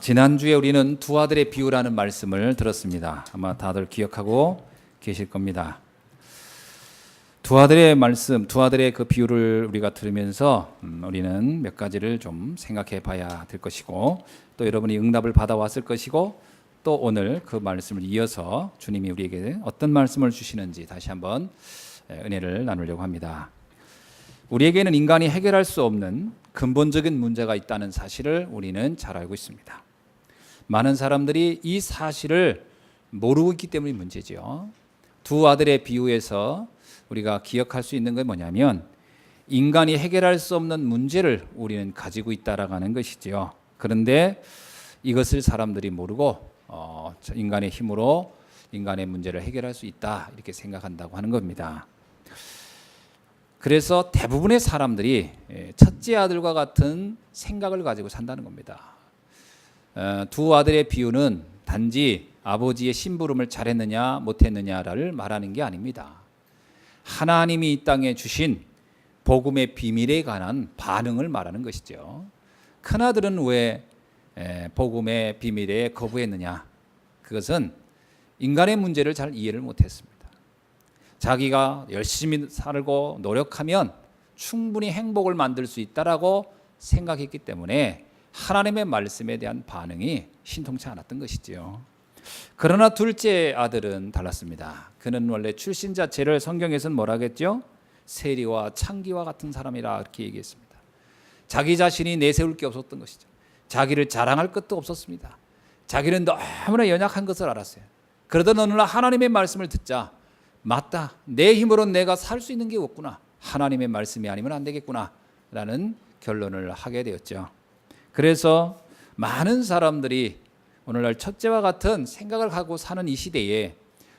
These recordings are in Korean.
지난주에 우리는 두 아들의 비유라는 말씀을 들었습니다. 아마 다들 기억하고 계실 겁니다. 두 아들의 말씀, 두 아들의 그 비유를 우리가 들으면서 우리는 몇 가지를 좀 생각해 봐야 될 것이고, 또 여러분이 응답을 받아왔을 것이고, 또 오늘 그 말씀을 이어서 주님이 우리에게 어떤 말씀을 주시는지 다시 한번 은혜를 나누려고 합니다. 우리에게는 인간이 해결할 수 없는 근본적인 문제가 있다는 사실을 우리는 잘 알고 있습니다. 많은 사람들이 이 사실을 모르고 있기 때문이 문제죠. 두 아들의 비유에서 우리가 기억할 수 있는 건 뭐냐면, 인간이 해결할 수 없는 문제를 우리는 가지고 있다라는 것이죠. 그런데 이것을 사람들이 모르고 인간의 힘으로 인간의 문제를 해결할 수 있다 이렇게 생각한다고 하는 겁니다. 그래서 대부분의 사람들이 첫째 아들과 같은 생각을 가지고 산다는 겁니다. 두 아들의 비유는 단지 아버지의 심부름을 잘했느냐 못했느냐를 말하는 게 아닙니다. 하나님이 이 땅에 주신 복음의 비밀에 관한 반응을 말하는 것이죠. 큰아들은 왜 복음의 비밀에 거부했느냐? 그것은 인간의 문제를 잘 이해를 못했습니다. 자기가 열심히 살고 노력하면 충분히 행복을 만들 수 있다라고 생각했기 때문에 하나님의 말씀에 대한 반응이 신통치 않았던 것이지요. 그러나 둘째 아들은 달랐습니다. 그는 원래 출신 자체를 성경에서는 뭐라 하겠죠? 세리와 창기와 같은 사람이라 이렇게 얘기했습니다. 자기 자신이 내세울 게 없었던 것이죠. 자기를 자랑할 것도 없었습니다. 자기는 너무나 연약한 것을 알았어요. 그러던 어느 날 하나님의 말씀을 듣자, 맞다, 내 힘으로는 내가 살 수 있는 게 없구나, 하나님의 말씀이 아니면 안 되겠구나 라는 결론을 하게 되었죠. 그래서 많은 사람들이 오늘날 첫째와 같은 생각을 하고 사는 이 시대에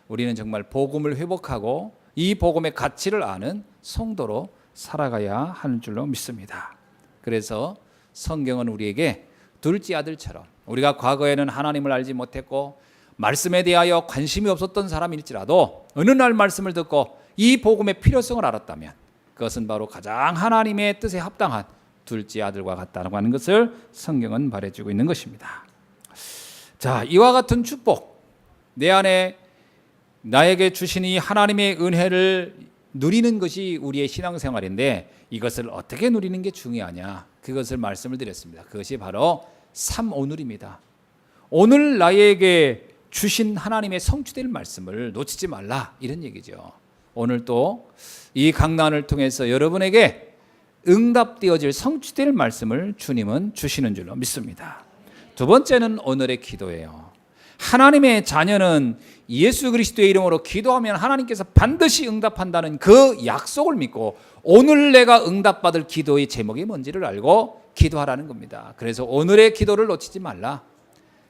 우리는 정말 복음을 회복하고 이 복음의 가치를 아는 성도로 살아가야 하는 줄로 믿습니다. 그래서 성경은 우리에게 둘째 아들처럼, 우리가 과거에는 하나님을 알지 못했고 말씀에 대하여 관심이 없었던 사람일지라도 어느 날 말씀을 듣고 이 복음의 필요성을 알았다면 그것은 바로 가장 하나님의 뜻에 합당한 둘째 아들과 같다고 하는 것을 성경은 말해주고 있는 것입니다. 자, 이와 같은 축복, 내 안에 나에게 주신 이 하나님의 은혜를 누리는 것이 우리의 신앙생활인데, 이것을 어떻게 누리는 게 중요하냐, 그것을 말씀을 드렸습니다. 그것이 바로 삼오늘입니다. 오늘 나에게 주신 하나님의 성취될 말씀을 놓치지 말라, 이런 얘기죠. 오늘 또 이 강단을 통해서 여러분에게 응답되어질 성취될 말씀을 주님은 주시는 줄로 믿습니다. 두 번째는 오늘의 기도예요. 하나님의 자녀는 예수 그리스도의 이름으로 기도하면 하나님께서 반드시 응답한다는 그 약속을 믿고 오늘 내가 응답받을 기도의 제목이 뭔지를 알고 기도하라는 겁니다. 그래서 오늘의 기도를 놓치지 말라.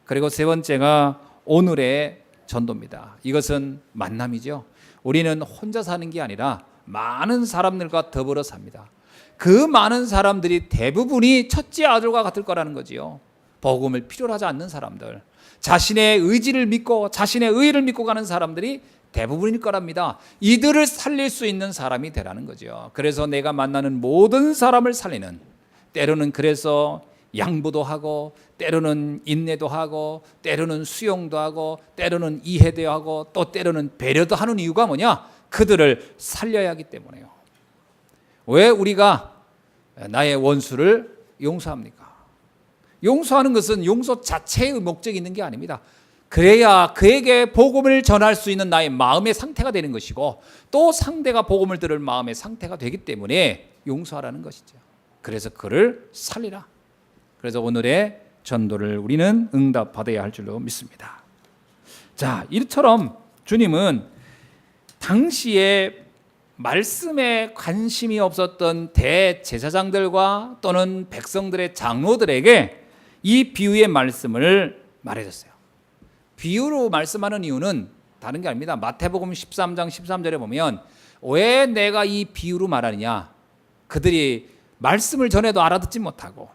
그리고 세 번째가 오늘의 전도입니다. 이것은 만남이죠. 우리는 혼자 사는 게 아니라 많은 사람들과 더불어 삽니다. 그 많은 사람들이 대부분이 첫째 아들과 같을 거라는 거지요. 복음을 필요로 하지 않는 사람들, 자신의 의지를 믿고 자신의 의를 믿고 가는 사람들이 대부분일 거랍니다. 이들을 살릴 수 있는 사람이 되라는 거죠. 그래서 내가 만나는 모든 사람을 살리는, 때로는 그래서 양보도 하고, 때로는 인내도 하고, 때로는 수용도 하고, 때로는 이해도 하고, 또 때로는 배려도 하는 이유가 뭐냐? 그들을 살려야 하기 때문에요. 왜 우리가 나의 원수를 용서합니까? 용서하는 것은 용서 자체의 목적이 있는 게 아닙니다. 그래야 그에게 복음을 전할 수 있는 나의 마음의 상태가 되는 것이고, 또 상대가 복음을 들을 마음의 상태가 되기 때문에 용서하라는 것이죠. 그래서 그를 살리라. 그래서 오늘의 전도를 우리는 응답받아야 할 줄로 믿습니다. 자, 이처럼 주님은 당시에 말씀에 관심이 없었던 대제사장들과 또는 백성들의 장로들에게 이 비유의 말씀을 말해줬어요. 비유로 말씀하는 이유는 다른 게 아닙니다. 마태복음 13장 13절에 보면 왜 내가 이 비유로 말하느냐, 그들이 말씀을 전해도 알아듣지 못하고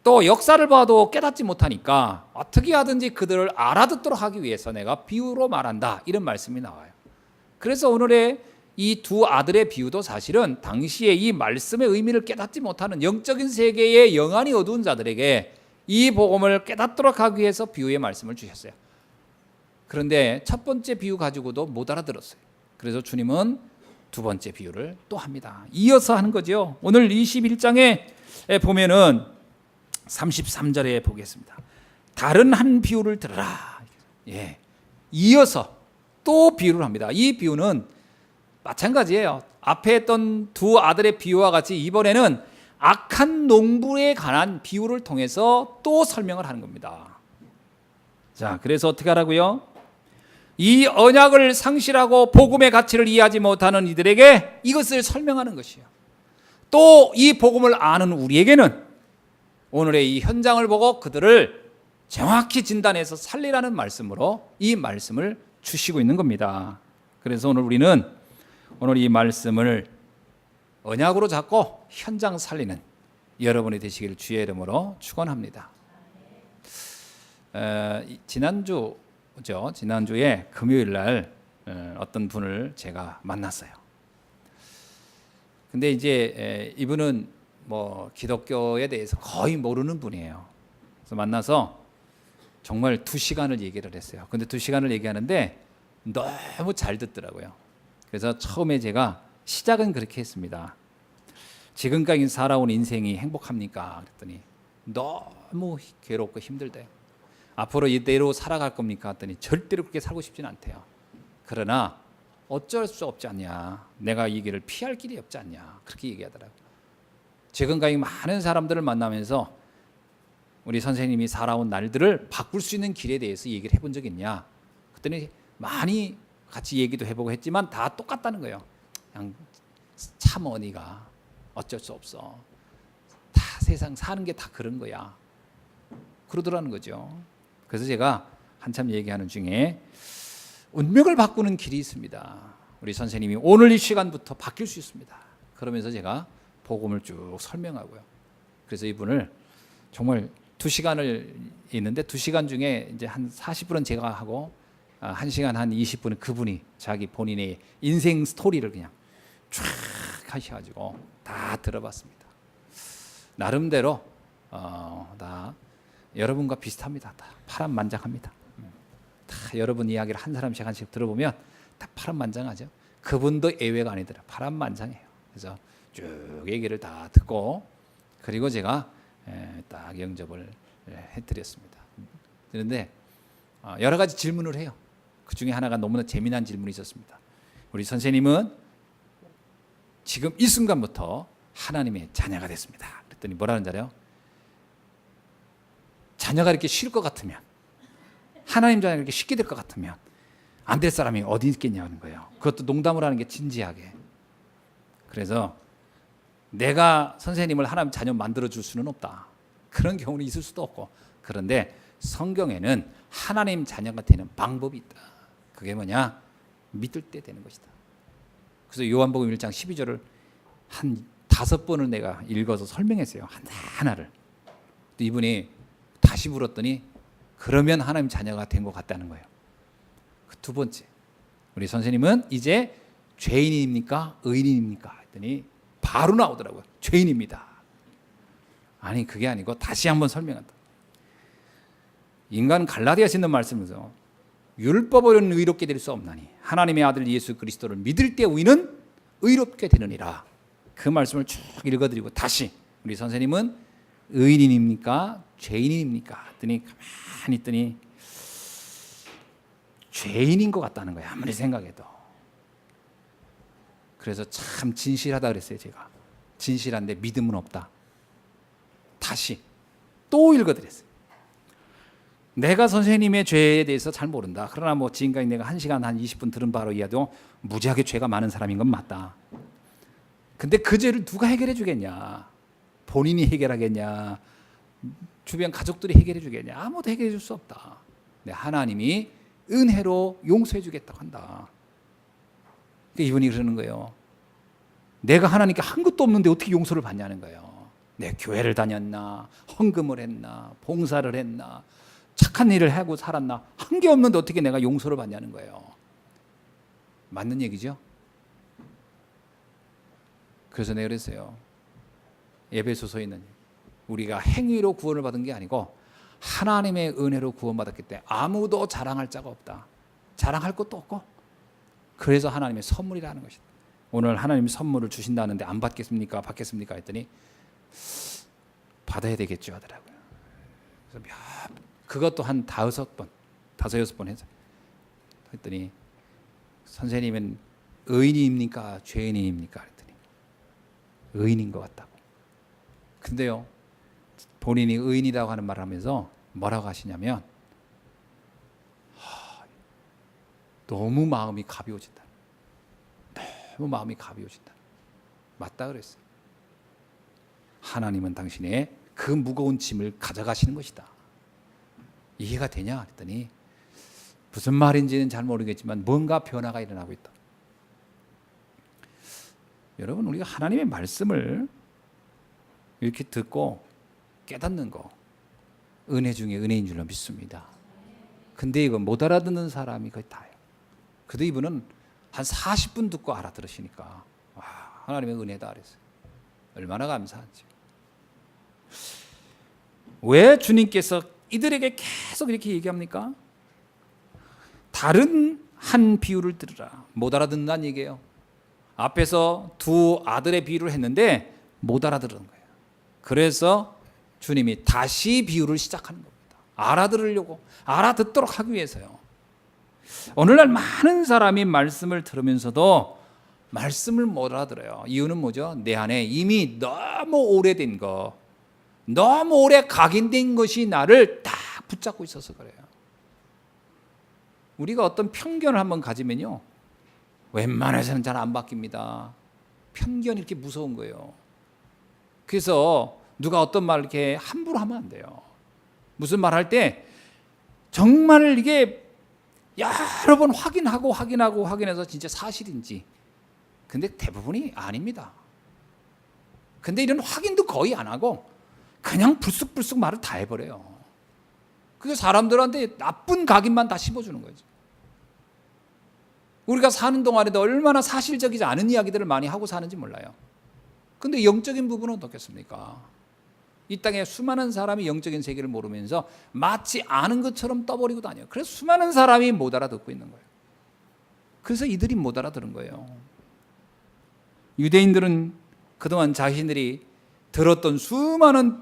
또 역사를 봐도 깨닫지 못하니까 어떻게 하든지 그들을 알아듣도록 하기 위해서 내가 비유로 말한다, 이런 말씀이 나와요. 그래서 오늘의 이 두 아들의 비유도 사실은 당시에 이 말씀의 의미를 깨닫지 못하는 영적인 세계의 영안이 어두운 자들에게 이 복음을 깨닫도록 하기 위해서 비유의 말씀을 주셨어요. 그런데 첫 번째 비유 가지고도 못 알아들었어요. 그래서 주님은 두 번째 비유를 또 합니다. 이어서 하는 거죠. 오늘 21장에 보면은 33절에 보겠습니다. 다른 한 비유를 들으라. 예. 이어서 또 비유를 합니다. 이 비유는 마찬가지예요. 앞에 했던 두 아들의 비유와 같이 이번에는 악한 농부에 관한 비유를 통해서 또 설명을 하는 겁니다. 자, 그래서 어떻게 하라고요? 이 언약을 상실하고 복음의 가치를 이해하지 못하는 이들에게 이것을 설명하는 것이에요. 또 이 복음을 아는 우리에게는 오늘의 이 현장을 보고 그들을 정확히 진단해서 살리라는 말씀으로 이 말씀을 주시고 있는 겁니다. 그래서 오늘 우리는 오늘 이 말씀을 언약으로 잡고 현장 살리는 여러분이 되시기를 주의 이름으로 축원합니다. 지난주에 금요일 날 어떤 분을 제가 만났어요. 근데 이제 이분은 뭐 기독교에 대해서 거의 모르는 분이에요. 그래서 만나서 정말 2시간을 얘기를 했어요. 근데 2시간을 얘기하는데 너무 잘 듣더라고요. 그래서 처음에 제가 시작은 그렇게 했습니다. 지금까지 살아온 인생이 행복합니까? 그랬더니 너무 괴롭고 힘들대요. 앞으로 이대로 살아갈 겁니까? 했더니 절대로 그렇게 살고 싶지는 않대요. 그러나 어쩔 수 없지 않냐. 내가 이 길을 피할 길이 없지 않냐. 그렇게 얘기하더라고요. 지금까지 많은 사람들을 만나면서 우리 선생님이 살아온 날들을 바꿀 수 있는 길에 대해서 얘기를 해본 적 있냐? 그랬더니 많이 같이 얘기도 해보고 했지만 다 똑같다는 거예요. 그냥 참 언니가 어쩔 수 없어. 다 세상 사는 게 다 그런 거야. 그러더라는 거죠. 그래서 제가 한참 얘기하는 중에 운명을 바꾸는 길이 있습니다. 우리 선생님이 오늘 이 시간부터 바뀔 수 있습니다. 그러면서 제가 복음을 쭉 설명하고요. 그래서 이분을 정말 2시간을 있는데 2시간 중에 이제 한 40분은 제가 하고 1시간 한 20분은 그분이 자기 본인의 인생 스토리를 그냥 쫙 하셔가지고 다 들어봤습니다. 나름대로 다 여러분과 비슷합니다. 다 파란만장합니다. 다 여러분 이야기를 한 사람씩 한씩 들어보면 다 파란만장하죠. 그분도 예외가 아니더라. 파란만장해요. 그래서 쭉 얘기를 다 듣고 그리고 제가 딱 영접을 해드렸습니다. 그런데 여러 가지 질문을 해요. 그 중에 하나가 너무나 재미난 질문이 있었습니다. 우리 선생님은 지금 이 순간부터 하나님의 자녀가 됐습니다. 그랬더니 뭐라는 줄 알아요? 자녀가 이렇게 쉬울 것 같으면, 하나님 자녀가 이렇게 쉽게 될 것 같으면 안 될 사람이 어디 있겠냐는 거예요. 그것도 농담을 하는 게 진지하게. 그래서 내가 선생님을 하나님 자녀 만들어 줄 수는 없다. 그런 경우는 있을 수도 없고. 그런데 성경에는 하나님 자녀가 되는 방법이 있다. 그게 뭐냐? 믿을 때 되는 것이다. 그래서 요한복음 1장 12절을 한 5번을 내가 읽어서 설명했어요. 하나를. 이분이 다시 물었더니 그러면 하나님 자녀가 된 것 같다는 거예요. 그 두 번째, 우리 선생님은 이제 죄인입니까? 의인입니까? 했더니 바로 나오더라고요. 죄인입니다. 아니 그게 아니고 다시 한번 설명한다. 인간 갈라디아서 있는 말씀에서 율법으로는 의롭게 될 수 없나니 하나님의 아들 예수 그리스도를 믿을 때 우리는 의롭게 되느니라. 그 말씀을 쭉 읽어드리고 다시 우리 선생님은 의인입니까? 죄인입니까? 했더니 가만히 있더니 죄인인 것 같다는 거예요. 아무리 생각해도. 그래서 참 진실하다 그랬어요. 제가 진실한데 믿음은 없다. 다시 또 읽어드렸어요. 내가 선생님의 죄에 대해서 잘 모른다. 그러나 뭐 지금까지 내가 1시간 한 20분 들은 바로 이해도 무지하게 죄가 많은 사람인 건 맞다. 근데 그 죄를 누가 해결해 주겠냐? 본인이 해결하겠냐? 주변 가족들이 해결해 주겠냐? 아무도 해결해 줄 수 없다. 근데 하나님이 은혜로 용서해 주겠다고 한다. 근데 이분이 그러는 거예요. 내가 하나님께 한 것도 없는데 어떻게 용서를 받냐는 거예요. 내 교회를 다녔나? 헌금을 했나? 봉사를 했나? 착한 일을 하고 살았나? 한 게 없는데 어떻게 내가 용서를 받냐는 거예요. 맞는 얘기죠? 그래서 내가 그랬어요. 에베소서에 있는 우리가 행위로 구원을 받은 게 아니고 하나님의 은혜로 구원받았기 때문에 아무도 자랑할 자가 없다. 자랑할 것도 없고, 그래서 하나님의 선물이라는 것이다. 오늘 하나님이 선물을 주신다는데 안 받겠습니까? 받겠습니까? 했더니 받아야 되겠죠 하더라고요. 그래서 그것도 한 5번, 6번 해서 했더니 선생님은 의인입니까? 죄인입니까? 했더니 의인인 것 같다고. 근데요, 본인이 의인이라고 하는 말을 하면서 뭐라고 하시냐면 너무 마음이 가벼워진다. 너무 마음이 가벼워진다. 맞다 그랬어요. 하나님은 당신의 그 무거운 짐을 가져가시는 것이다. 이해가 되냐? 했더니 무슨 말인지는 잘 모르겠지만 뭔가 변화가 일어나고 있다. 여러분, 우리가 하나님의 말씀을 이렇게 듣고 깨닫는 거 은혜 중에 은혜인 줄로 믿습니다. 근데 이거 못 알아듣는 사람이 거의 다예요. 그래도 이분은 한 40분 듣고 알아들으시니까 와, 하나님의 은혜다 그랬어요. 얼마나 감사한지. 왜 주님께서 이들에게 계속 이렇게 얘기합니까? 다른 한 비유를 들으라. 못 알아듣는다는 얘기예요. 앞에서 두 아들의 비유를 했는데 못 알아들은 거예요. 그래서 주님이 다시 비유를 시작하는 겁니다. 알아들으려고, 알아듣도록 하기 위해서요. 오늘날 많은 사람이 말씀을 들으면서도 말씀을 못 알아들어요. 이유는 뭐죠? 내 안에 이미 너무 오래된 거, 너무 오래 각인된 것이 나를 딱 붙잡고 있어서 그래요. 우리가 어떤 편견을 한번 가지면요, 웬만해서는 잘 안 바뀝니다. 편견이 이렇게 무서운 거예요. 그래서 누가 어떤 말을 이렇게 함부로 하면 안 돼요. 무슨 말 할 때 정말 이게 여러 번 확인해서 진짜 사실인지. 근데 대부분이 아닙니다. 근데 이런 확인도 거의 안 하고 그냥 불쑥불쑥 말을 다 해버려요. 그게 사람들한테 나쁜 각인만 다 씹어주는 거죠. 우리가 사는 동안에도 얼마나 사실적이지 않은 이야기들을 많이 하고 사는지 몰라요. 근데 영적인 부분은 어떻겠습니까? 이 땅에 수많은 사람이 영적인 세계를 모르면서 마치 아는 것처럼 떠버리고 다녀요. 그래서 수많은 사람이 못 알아듣고 있는 거예요. 그래서 이들이 못 알아들은 거예요. 유대인들은 그동안 자신들이 들었던 수많은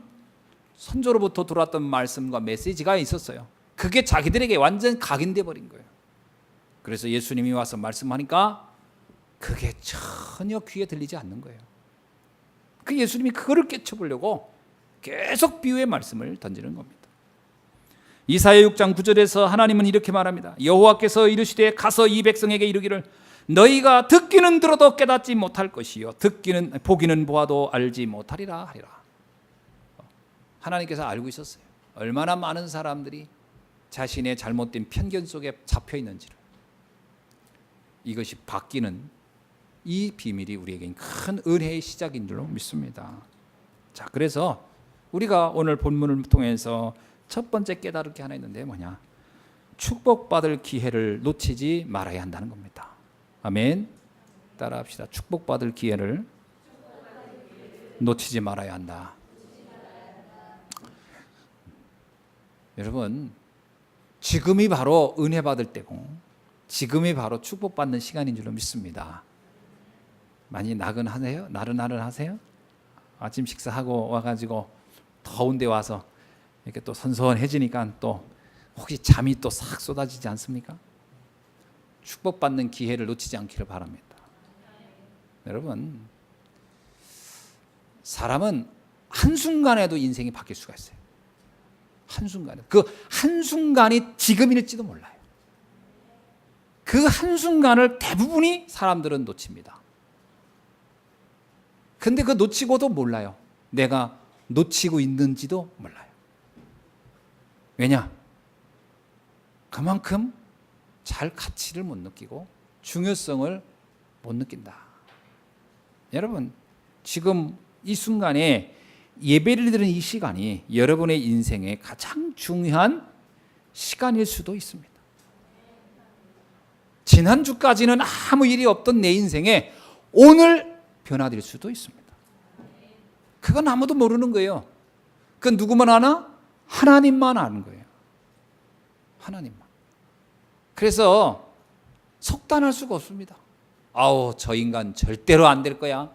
선조로부터 들어왔던 말씀과 메시지가 있었어요. 그게 자기들에게 완전 각인돼 버린 거예요. 그래서 예수님이 와서 말씀하니까 그게 전혀 귀에 들리지 않는 거예요. 그 예수님이 그거를 깨쳐보려고 계속 비유의 말씀을 던지는 겁니다. 이사야 6장 9절에서 하나님은 이렇게 말합니다. 여호와께서 이르시되 가서 이 백성에게 이르기를 너희가 듣기는 들어도 깨닫지 못할 것이요 보기는 보아도 알지 못하리라 하리라. 하나님께서 알고 있었어요. 얼마나 많은 사람들이 자신의 잘못된 편견 속에 잡혀 있는지를. 이것이 바뀌는 이 비밀이 우리에겐 큰 은혜의 시작인 줄로 믿습니다. 자, 그래서 우리가 오늘 본문을 통해서 첫 번째 깨달을 게 하나 있는데 뭐냐? 축복받을 기회를 놓치지 말아야 한다는 겁니다. 아멘. 따라합시다. 축복받을 기회를 놓치지 말아야 한다. 여러분, 지금이 바로 은혜 받을 때고 지금이 바로 축복받는 시간인 줄로 믿습니다. 많이 나른하세요? 아침 식사하고 와가지고 더운 데 와서 이렇게 또 선선해지니까 또 혹시 잠이 또 싹 쏟아지지 않습니까? 축복받는 기회를 놓치지 않기를 바랍니다. 여러분, 사람은 한순간에도 인생이 바뀔 수가 있어요. 한순간에. 그 한순간이 지금일지도 몰라요. 그 한순간을 대부분이 사람들은 놓칩니다. 근데 그 놓치고도 몰라요. 내가 놓치고 있는지도 몰라요. 왜냐? 그만큼 잘 가치를 못 느끼고 중요성을 못 느낀다. 여러분, 지금 이 순간에 예배를 드리는 이 시간이 여러분의 인생의 가장 중요한 시간일 수도 있습니다. 지난주까지는 아무 일이 없던 내 인생에 오늘 변화될 수도 있습니다. 그건 아무도 모르는 거예요. 그건 누구만 아나? 하나님만 아는 거예요. 하나님만. 그래서 속단할 수가 없습니다. 아우, 저 인간 절대로 안 될 거야.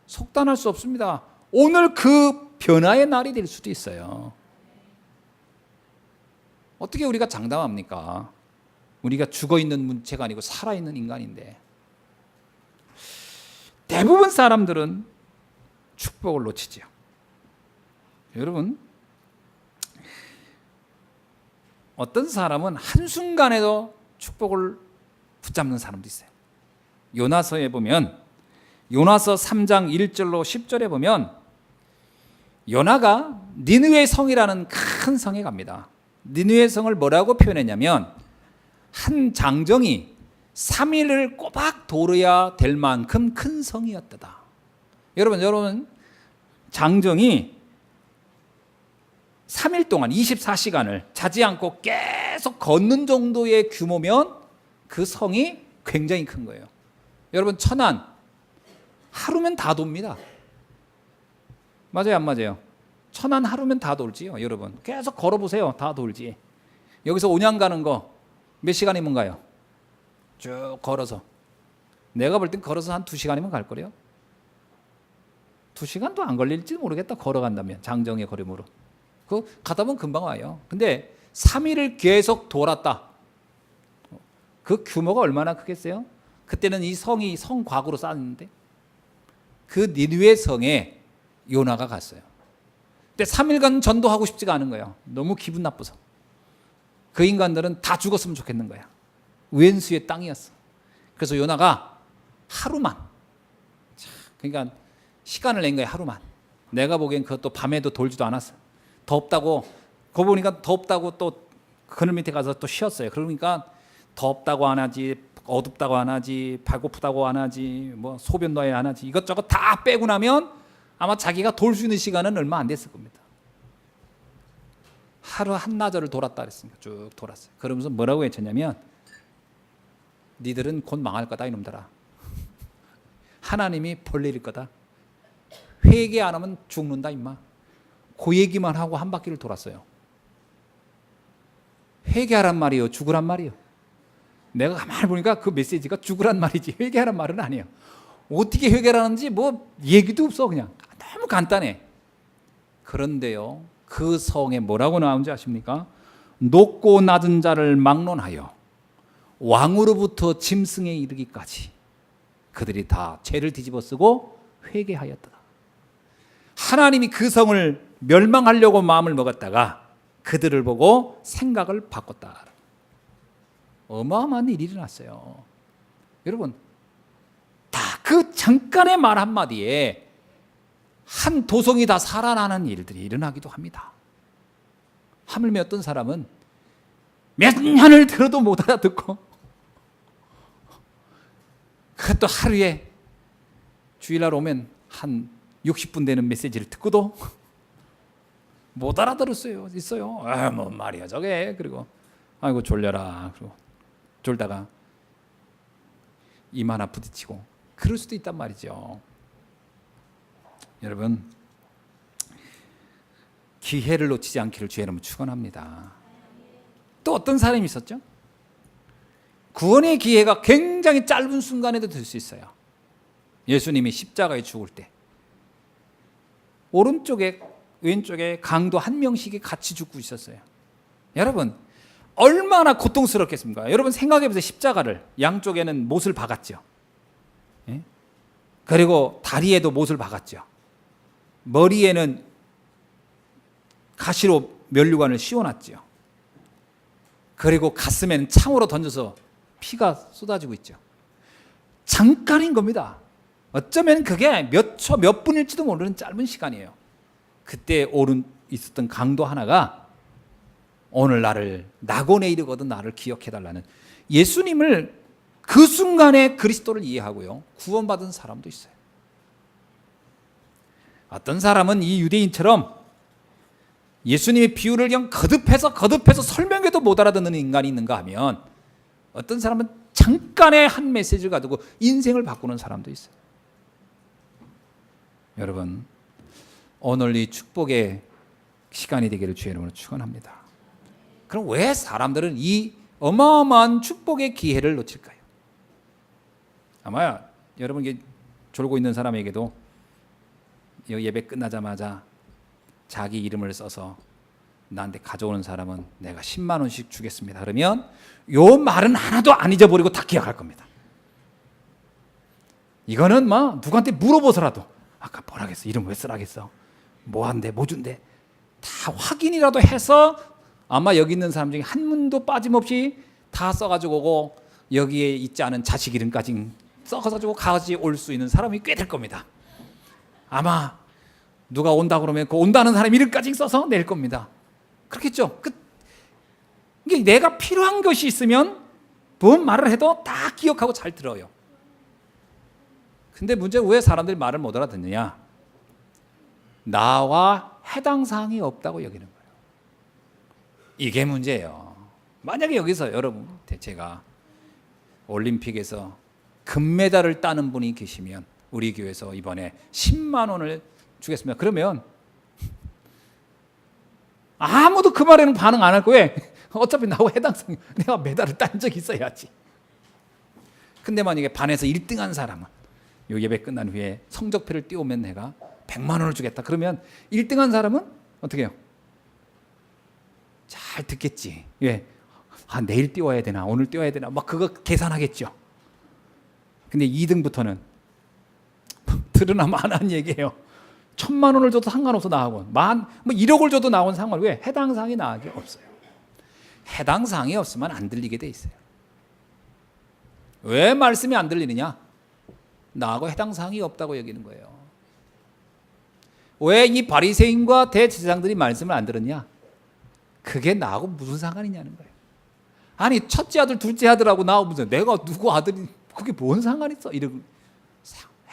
속단할 수 없습니다. 오늘 그 변화의 날이 될 수도 있어요. 어떻게 우리가 장담합니까? 우리가 죽어있는 문체가 아니고 살아있는 인간인데. 대부분 사람들은 축복을 놓치지요. 여러분, 어떤 사람은 한순간에도 축복을 붙잡는 사람도 있어요. 요나서에 보면, 요나서 3장 1절로 10절에 보면 요나가 니느웨 성이라는 큰 성에 갑니다. 니느웨 성을 뭐라고 표현했냐면 한 장정이 3일을 꼬박 돌아야 될 만큼 큰 성이었다. 여러분 장정이 3일 동안 24시간을 자지 않고 계속 걷는 정도의 규모면 그 성이 굉장히 큰 거예요. 여러분, 천안 하루면 다 돕니다. 맞아요, 안 맞아요? 천안 하루면 다 돌지요. 여러분 계속 걸어보세요. 다 돌지. 여기서 온양 가는 거 몇 시간이면 가요? 쭉 걸어서. 내가 볼 땐 걸어서 한 2시간이면 갈 거래요. 2시간도 안 걸릴지 모르겠다. 걸어간다면 장정의 걸음으로. 그 가다 보면 금방 와요. 근데 3일을 계속 돌았다. 그 규모가 얼마나 크겠어요? 그때는 이 성이 성곽으로 쌓았는데 그 니느웨 성에 요나가 갔어요. 근데 3일간 전도하고 싶지가 않은 거예요. 너무 기분 나빠서. 그 인간들은 다 죽었으면 좋겠는 거야. 왼수의 땅이었어. 그래서 요나가 하루만, 그러니까 시간을 낸 거야. 하루만. 내가 보기엔 그것도 밤에도 돌지도 않았어. 덥다고, 거 보니까 덥다고 또 그늘 밑에 가서 또 쉬었어요. 그러니까 덥다고 안 하지, 어둡다고 안 하지, 배고프다고 안 하지, 뭐 소변 넣어야 안 하지, 이것저것 다 빼고 나면 아마 자기가 돌 수 있는 시간은 얼마 안 됐을 겁니다. 하루 한나절을 돌았다 그랬습니다. 쭉 돌았어요. 그러면서 뭐라고 외쳤냐면 니들은 곧 망할 거다 이놈들아. 하나님이 벌 내릴 거다. 회개 안 하면 죽는다 임마. 그 얘기만 하고 한 바퀴를 돌았어요. 회개하란 말이요, 죽으란 말이요. 내가 가만히 보니까 그 메시지가 죽으란 말이지 회개하란 말은 아니에요. 어떻게 회개하는지 뭐 얘기도 없어. 그냥 너무 간단해. 그런데요, 그 성에 뭐라고 나오는지 아십니까? 높고 낮은 자를 막론하여 왕으로부터 짐승에 이르기까지 그들이 다 죄를 뒤집어쓰고 회개하였다. 하나님이 그 성을 멸망하려고 마음을 먹었다가 그들을 보고 생각을 바꿨다. 어마어마한 일이 일어났어요. 여러분, 다 그 잠깐의 말 한마디에 한 도성이 다 살아나는 일들이 일어나기도 합니다. 하물며 어떤 사람은 몇 년을 들어도 못 알아듣고 그것도 하루에 주일날 오면 한 60분 되는 메시지를 듣고도 못 알아들었어요. 있어요. 아, 뭐 말이야 저게. 그리고 아이고 졸려라. 그리고 졸다가 입 하나 부딪히고 그럴 수도 있단 말이죠. 여러분, 기회를 놓치지 않기를 주의 이름으로 축원합니다. 또 어떤 사람이 있었죠? 구원의 기회가 굉장히 짧은 순간에도 될 수 있어요. 예수님이 십자가에 죽을 때 오른쪽에 왼쪽에 강도 한 명씩이 같이 죽고 있었어요. 여러분, 얼마나 고통스럽겠습니까? 여러분 생각해보세요. 십자가를 양쪽에는 못을 박았죠. 예? 그리고 다리에도 못을 박았죠. 머리에는 가시로 면류관을 씌워놨죠. 그리고 가슴에는 창으로 던져서 피가 쏟아지고 있죠. 잠깐인 겁니다. 어쩌면 그게 몇 초, 몇 분일지도 모르는 짧은 시간이에요. 그때 있었던 강도 하나가 오늘 나를 낙원에 이르거든 나를 기억해달라는, 예수님을 그 순간에 그리스도를 이해하고요 구원받은 사람도 있어요. 어떤 사람은 이 유대인처럼 예수님의 비유를 그냥 거듭해서 설명해도 못 알아듣는 인간이 있는가 하면, 어떤 사람은 잠깐의 한 메시지를 가지고 인생을 바꾸는 사람도 있어요. 여러분, 오늘 이 축복의 시간이 되기를 주의 이름으로 축원합니다. 그럼 왜 사람들은 이 어마어마한 축복의 기회를 놓칠까요? 아마 여러분 졸고 있는 사람에게도 예배 끝나자마자 자기 이름을 써서 나한테 가져오는 사람은 내가 10만 원씩 주겠습니다. 그러면 요 말은 하나도 안 잊어버리고 다 기억할 겁니다. 이거는 막 누구한테 물어보서라도 아까 뭐라겠어? 이름 왜 쓰라겠어? 뭐 한대? 뭐 준대? 다 확인이라도 해서 아마 여기 있는 사람 중에 한 문도 빠짐없이 다 써가지고 오고 여기에 있지 않은 자식 이름까지 써가지고 가져올 수 있는 사람이 꽤 될 겁니다. 아마 누가 온다 그러면 그 온다는 사람 이름까지 써서 낼 겁니다. 그렇겠죠? 이게 내가 필요한 것이 있으면 뭔 말을 해도 다 기억하고 잘 들어요. 근데 문제는 왜 사람들이 말을 못 알아듣느냐? 나와 해당 사항이 없다고 여기는 거예요. 이게 문제예요. 만약에 여기서 여러분 제가 올림픽에서 금메달을 따는 분이 계시면 우리 교회에서 이번에 10만 원을 주겠습니다. 그러면 아무도 그 말에는 반응 안 할 거예요. 어차피 나하고 해당 사항 내가 메달을 딴 적이 있어야지. 근데 만약에 반에서 1등한 사람은 요 예배 끝난 후에 성적표를 띄우면 내가 100만 원을 주겠다. 그러면 1등한 사람은 어떻게 해요? 잘 듣겠지. 왜? 내일 띄워야 되나 오늘 띄워야 되나 막 그거 계산하겠죠. 근데 2등부터는 들으나 마나한 얘기예요. 1,000만 원을 줘도 상관없어 나하고 뭐 1억을 줘도 나온 상관. 왜? 해당 사항이 나하게 없어요. 해당 사항이 없으면 안 들리게 돼 있어요. 왜 말씀이 안 들리느냐? 나하고 해당 사항이 없다고 여기는 거예요. 왜 이 바리새인과 대제사장들이 말씀을 안 들었냐? 그게 나하고 무슨 상관이냐는 거예요. 아니 첫째 아들 둘째 아들하고 나하고 무슨 내가 누구 아들이 그게 뭔 상관 있어? 이런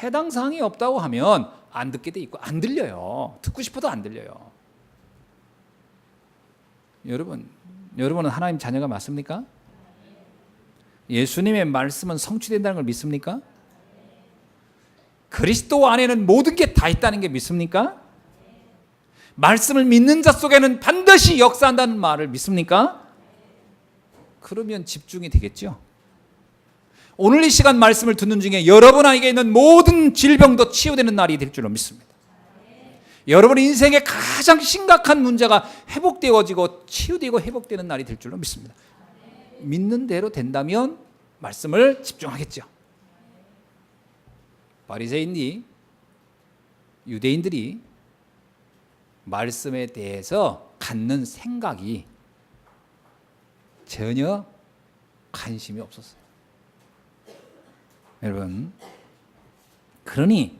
해당 사항이 없다고 하면 안 듣게 돼 있고 안 들려요. 듣고 싶어도 안 들려요. 여러분은 하나님 자녀가 맞습니까? 예수님의 말씀은 성취된다는 걸 믿습니까? 그리스도 안에는 모든 게 다 있다는 게 믿습니까? 말씀을 믿는 자 속에는 반드시 역사한다는 말을 믿습니까? 그러면 집중이 되겠죠. 오늘 이 시간 말씀을 듣는 중에 여러분에게 있는 모든 질병도 치유되는 날이 될 줄로 믿습니다. 여러분 인생의 가장 심각한 문제가 회복되어지고 치유되고 회복되는 날이 될 줄로 믿습니다. 믿는 대로 된다면 말씀을 집중하겠죠. 바리새인이 유대인들이 말씀에 대해서 갖는 생각이 전혀 관심이 없었어요. 여러분, 그러니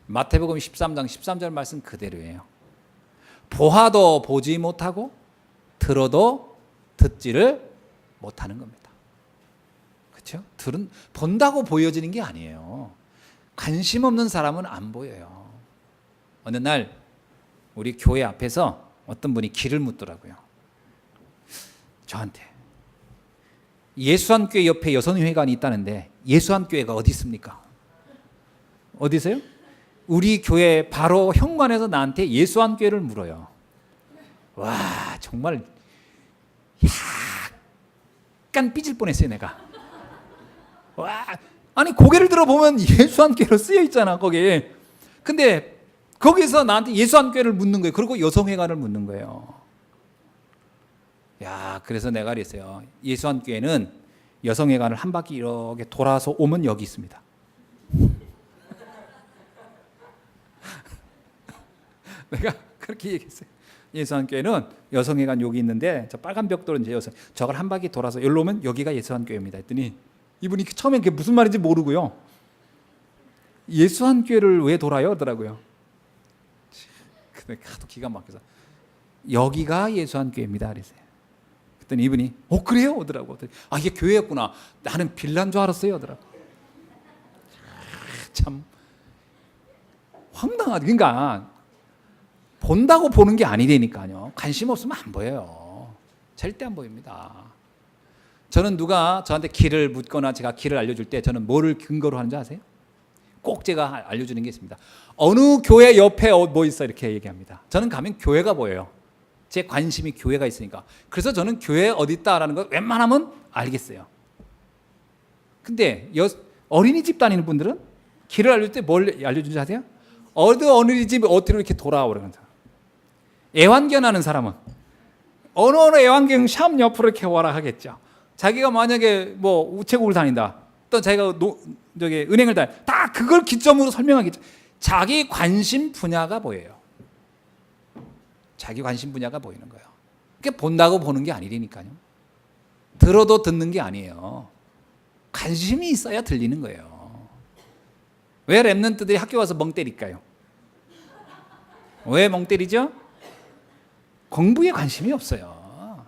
마태복음 13장 13절 말씀 그대로예요. 보아도 보지 못하고 들어도 듣지를 못하는 겁니다. 그렇죠? 본다고 보여지는 게 아니에요. 관심 없는 사람은 안 보여요. 어느 날 우리 교회 앞에서 어떤 분이 길을 묻더라고요. 저한테 예수한교회 옆에 여성회관이 있다는데 예수한교회가 어디 있습니까? 어디 있어요? 우리 교회 바로 현관에서 나한테 예수한교회를 물어요. 와 정말 약간 삐질 뻔했어요 내가. 와 아니 고개를 들어보면 예수한교회로 쓰여 있잖아 거기. 근데 거기서 나한테 예수한교회를 묻는 거예요. 그리고 여성회관을 묻는 거예요. 야, 그래서 내가 그랬어요. 예수한교회는 여성회관을 한 바퀴 이렇게 돌아서 오면 여기 있습니다. 내가 그렇게 얘기했어요. 예수한교회는 여성회관 여기 있는데 저 빨간 벽돌은 이제 저걸 한 바퀴 돌아서 여기로 오면 여기가 예수한교회입니다. 했더니 이분이 처음엔 그게 무슨 말인지 모르고요. 예수한교회를 왜 돌아요? 하더라고요. 근데 하도 기가 막혀서 여기가 예수한교회입니다. 그랬어요. 그랬더니 이분이 그래요? 오더라고. 이게 교회였구나. 나는 빌라인 줄 알았어요. 오더라고. 참 황당하다. 그러니까 본다고 보는 게 아니라니까요. 관심 없으면 안 보여요. 절대 안 보입니다. 저는 누가 저한테 길을 묻거나 제가 길을 알려줄 때 저는 뭐를 근거로 하는지 아세요? 꼭 제가 알려주는 게 있습니다. 어느 교회 옆에 뭐 있어 이렇게 얘기합니다. 저는 가면 교회가 보여요. 제 관심이 교회가 있으니까. 그래서 저는 교회 어디 있다라는 거 웬만하면 알겠어요. 근데 어린이집 다니는 분들은 길을 알려줄 때 뭘 알려준지 아세요? 어린이집 어디로 이렇게 돌아오라는 사람. 애완견하는 사람은 어느 애완견 샵 옆으로 이렇게 와라 하겠죠. 자기가 만약에 뭐 우체국을 다닌다, 또 자기가 은행을 다 그걸 기점으로 설명하겠죠. 자기 관심 분야가 보여요. 자기 관심 분야가 보이는 거예요. 그게 본다고 보는 게 아니라니까요. 들어도 듣는 게 아니에요. 관심이 있어야 들리는 거예요. 왜 랩런트들이 학교 와서 멍 때릴까요? 왜 멍 때리죠? 공부에 관심이 없어요.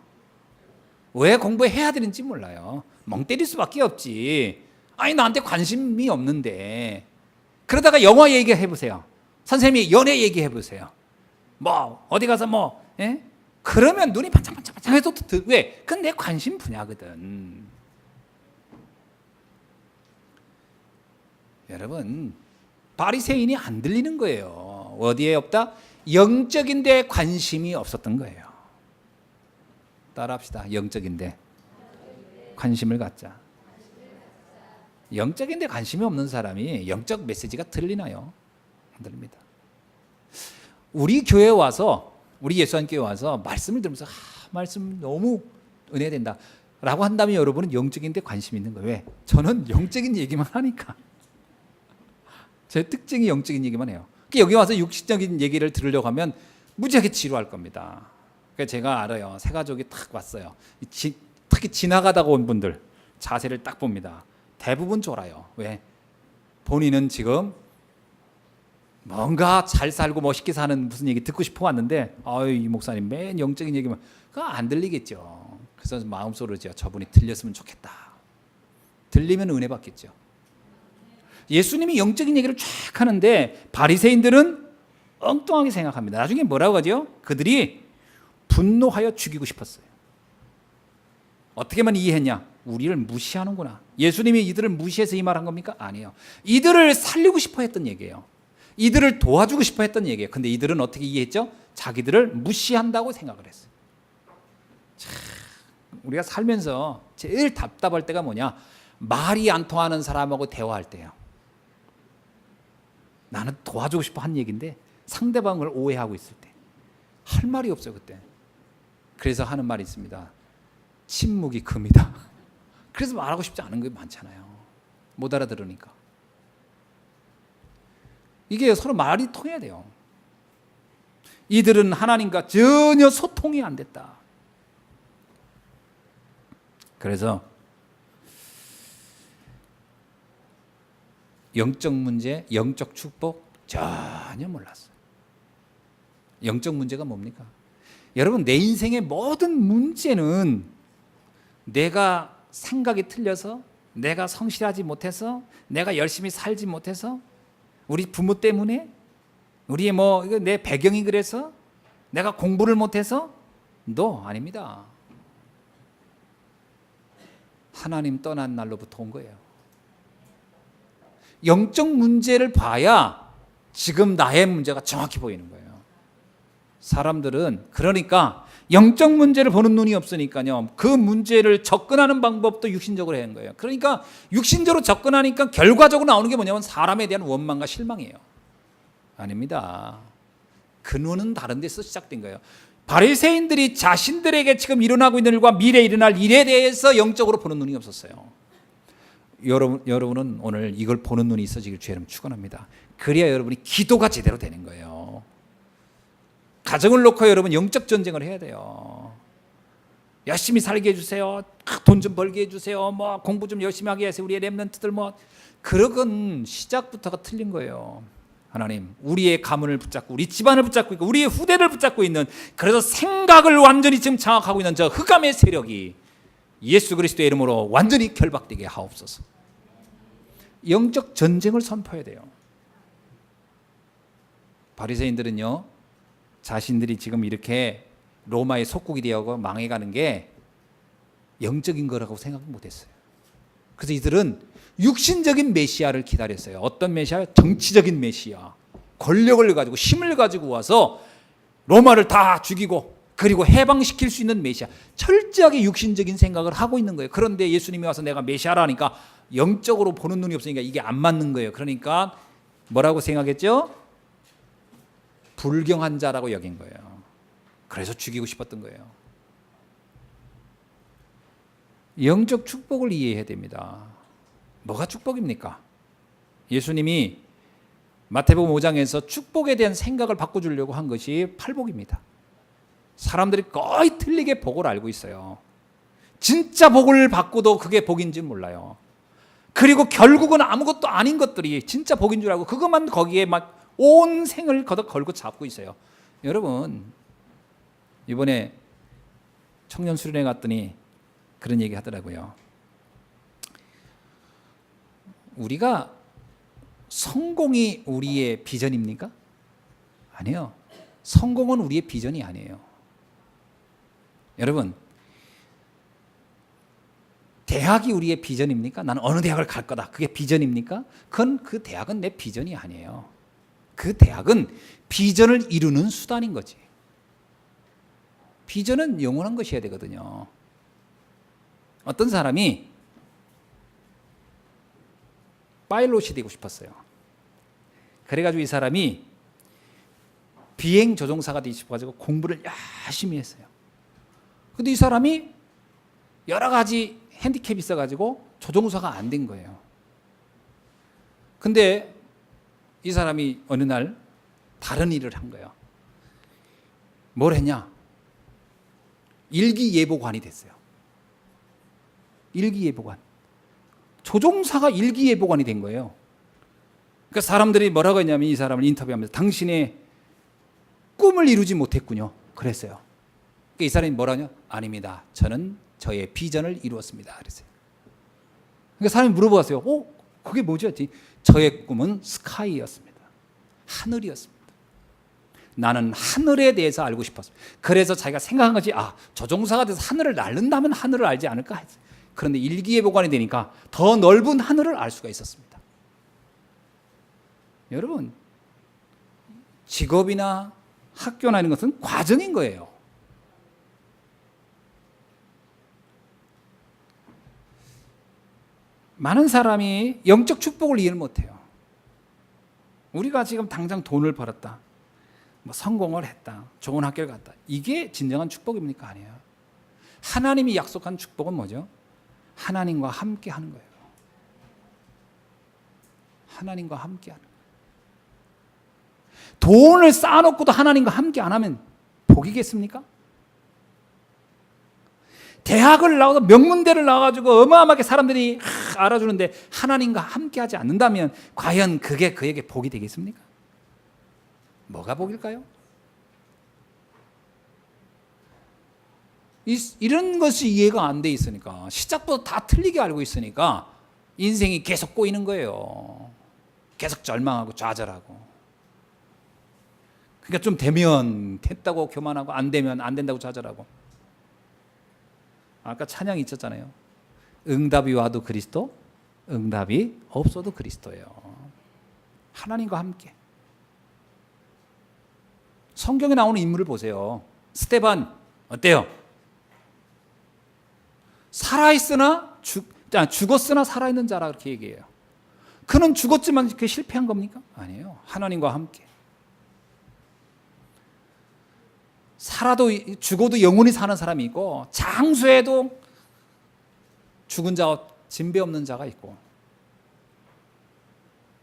왜 공부해야 되는지 몰라요. 멍 때릴 수밖에 없지. 아니 나한테 관심이 없는데. 그러다가 영화 얘기해 보세요. 선생님이 연애 얘기해 보세요. 뭐 어디 가서 뭐 그러면 눈이 반짝반짝반짝해서 왜? 그건 내 관심 분야거든. 여러분 바리새인이 안 들리는 거예요. 어디에 없다? 영적인 데 관심이 없었던 거예요. 따라합시다. 영적인 데 관심을 갖자. 영적인 데 관심이 없는 사람이 영적 메시지가 들리나요? 안 들립니다. 우리 교회에 와서, 우리 예수님교회 와서 말씀을 들으면서 말씀 너무 은혜된다 라고 한다면 여러분은 영적인 데 관심이 있는 거예요. 왜? 저는 영적인 얘기만 하니까. 제 특징이 영적인 얘기만 해요. 여기 와서 육신적인 얘기를 들으려고 하면 무지하게 지루할 겁니다. 그래서 제가 알아요. 새 가족이 딱 왔어요. 특히 지나가다가 온 분들 자세를 딱 봅니다. 대부분 졸아요. 왜? 본인은 지금 뭔가 잘 살고 멋있게 사는 무슨 얘기 듣고 싶어 왔는데 이 목사님 맨 영적인 얘기만 그거 안 들리겠죠. 그래서 마음속으로 저분이 들렸으면 좋겠다. 들리면 은혜 받겠죠. 예수님이 영적인 얘기를 쫙 하는데 바리새인들은 엉뚱하게 생각합니다. 나중에 뭐라고 하죠? 그들이 분노하여 죽이고 싶었어요. 어떻게만 이해했냐? 우리를 무시하는구나. 예수님이 이들을 무시해서 이 말한 겁니까? 아니에요. 이들을 살리고 싶어 했던 얘기예요. 이들을 도와주고 싶어 했던 얘기예요. 근데 이들은 어떻게 이해했죠? 자기들을 무시한다고 생각을 했어요. 참, 우리가 살면서 제일 답답할 때가 뭐냐? 말이 안 통하는 사람하고 대화할 때예요. 나는 도와주고 싶어 한 얘기인데 상대방을 오해하고 있을 때 할 말이 없어요. 그때. 그래서 하는 말이 있습니다. 침묵이 금이다. 그래서 말하고 싶지 않은 게 많잖아요. 못 알아들으니까. 이게 서로 말이 통해야 돼요. 이들은 하나님과 전혀 소통이 안 됐다. 그래서 영적 문제, 영적 축복 전혀 몰랐어요. 영적 문제가 뭡니까? 여러분 내 인생의 모든 문제는 내가 생각이 틀려서, 내가 성실하지 못해서, 내가 열심히 살지 못해서, 우리 부모 때문에, 우리의 내 배경이 그래서, 내가 공부를 못해서, 아닙니다. 하나님 떠난 날로부터 온 거예요. 영적 문제를 봐야 지금 나의 문제가 정확히 보이는 거예요. 사람들은 그러니까 영적 문제를 보는 눈이 없으니까요. 그 문제를 접근하는 방법도 육신적으로 하는 거예요. 그러니까 육신적으로 접근하니까 결과적으로 나오는 게 뭐냐면 사람에 대한 원망과 실망이에요. 아닙니다. 근원은 다른 데서 시작된 거예요. 바리새인들이 자신들에게 지금 일어나고 있는 일과 미래에 일어날 일에 대해서 영적으로 보는 눈이 없었어요. 여러분은 오늘 이걸 보는 눈이 있어지길 주의 축원합니다. 그래야 여러분이 기도가 제대로 되는 거예요. 가정을 놓고 여러분 영적 전쟁을 해야 돼요. 열심히 살게 해주세요. 돈 좀 벌게 해주세요. 공부 좀 열심히 하게 해주세요. 우리의 렘넌트들 그런 시작부터가 틀린 거예요. 하나님, 우리의 가문을 붙잡고 우리 집안을 붙잡고 있고 우리의 후대를 붙잡고 있는, 그래서 생각을 완전히 지금 장악하고 있는 저 흑암의 세력이 예수 그리스도의 이름으로 완전히 결박되게 하옵소서. 영적 전쟁을 선포해야 돼요. 바리새인들은요, 자신들이 지금 이렇게 로마의 속국이 되어 망해가는 게 영적인 거라고 생각 못했어요. 그래서 이들은 육신적인 메시아를 기다렸어요. 어떤 메시아? 정치적인 메시아. 권력을 가지고 힘을 가지고 와서 로마를 다 죽이고 그리고 해방시킬 수 있는 메시아, 철저하게 육신적인 생각을 하고 있는 거예요. 그런데 예수님이 와서 내가 메시아라니까 영적으로 보는 눈이 없으니까 이게 안 맞는 거예요. 그러니까 뭐라고 생각했죠? 불경한 자라고 여긴 거예요. 그래서 죽이고 싶었던 거예요. 영적 축복을 이해해야 됩니다. 뭐가 축복입니까? 예수님이 마태복음 5장에서 축복에 대한 생각을 바꿔주려고 한 것이 팔복입니다. 사람들이 거의 틀리게 복을 알고 있어요. 진짜 복을 받고도 그게 복인지 몰라요. 그리고 결국은 아무것도 아닌 것들이 진짜 복인 줄 알고 그것만 거기에 막 온 생을 걸고 잡고 있어요. 여러분, 이번에 청년 수련회 갔더니 그런 얘기 하더라고요. 우리가 성공이 우리의 비전입니까? 아니요. 성공은 우리의 비전이 아니에요. 여러분, 대학이 우리의 비전입니까? 나는 어느 대학을 갈 거다. 그게 비전입니까? 그 대학은 내 비전이 아니에요. 그 대학은 비전을 이루는 수단인 거지. 비전은 영원한 것이어야 되거든요. 어떤 사람이 파일럿이 되고 싶었어요. 그래가지고 이 사람이 비행 조종사가 되고 싶어가지고 공부를 열심히 했어요. 근데 이 사람이 여러 가지 핸디캡이 있어가지고 조종사가 안 된 거예요. 근데 이 사람이 어느 날 다른 일을 한 거예요. 뭘 했냐? 일기예보관이 됐어요. 일기예보관. 조종사가 일기예보관이 된 거예요. 그러니까 사람들이 뭐라고 했냐면 이 사람을 인터뷰하면서 당신의 꿈을 이루지 못했군요. 그랬어요. 그러니까 이 사람이 뭐라냐? 아닙니다. 저는 저의 비전을 이루었습니다. 그랬어요. 그러니까 사람이 물어보았어요. 그게 뭐지? 했더니 저의 꿈은 스카이였습니다. 하늘이었습니다. 나는 하늘에 대해서 알고 싶었습니다. 그래서 자기가 생각한 것이 조종사가 돼서 하늘을 날른다면 하늘을 알지 않을까 했어요. 그런데 일기예보관이 되니까 더 넓은 하늘을 알 수가 있었습니다. 여러분, 직업이나 학교나 이런 것은 과정인 거예요. 많은 사람이 영적 축복을 이해를 못해요. 우리가 지금 당장 돈을 벌었다, 성공을 했다, 좋은 학교를 갔다, 이게 진정한 축복입니까? 아니에요. 하나님이 약속한 축복은 뭐죠? 하나님과 함께 하는 거예요. 하나님과 함께 하는 거예요. 돈을 쌓아놓고도 하나님과 함께 안 하면 복이겠습니까? 대학을 나와서 명문대를 나와가지고 어마어마하게 사람들이 알아주는데 하나님과 함께하지 않는다면 과연 그게 그에게 복이 되겠습니까? 뭐가 복일까요? 이런 것이 이해가 안 돼 있으니까, 시작부터 다 틀리게 알고 있으니까 인생이 계속 꼬이는 거예요. 계속 절망하고 좌절하고. 그러니까 좀 되면 됐다고 교만하고 안 되면 안 된다고 좌절하고. 아까 찬양이 있었잖아요. 응답이 와도 그리스도, 응답이 없어도 그리스도예요. 하나님과 함께. 성경에 나오는 인물을 보세요. 스데반 어때요? 살아있으나 죽었으나 살아있는 자라 그렇게 얘기해요. 그는 죽었지만 그게 실패한 겁니까? 아니에요. 하나님과 함께. 죽어도 영원히 사는 사람이 있고, 장수에도 죽은 자와 진배 없는 자가 있고,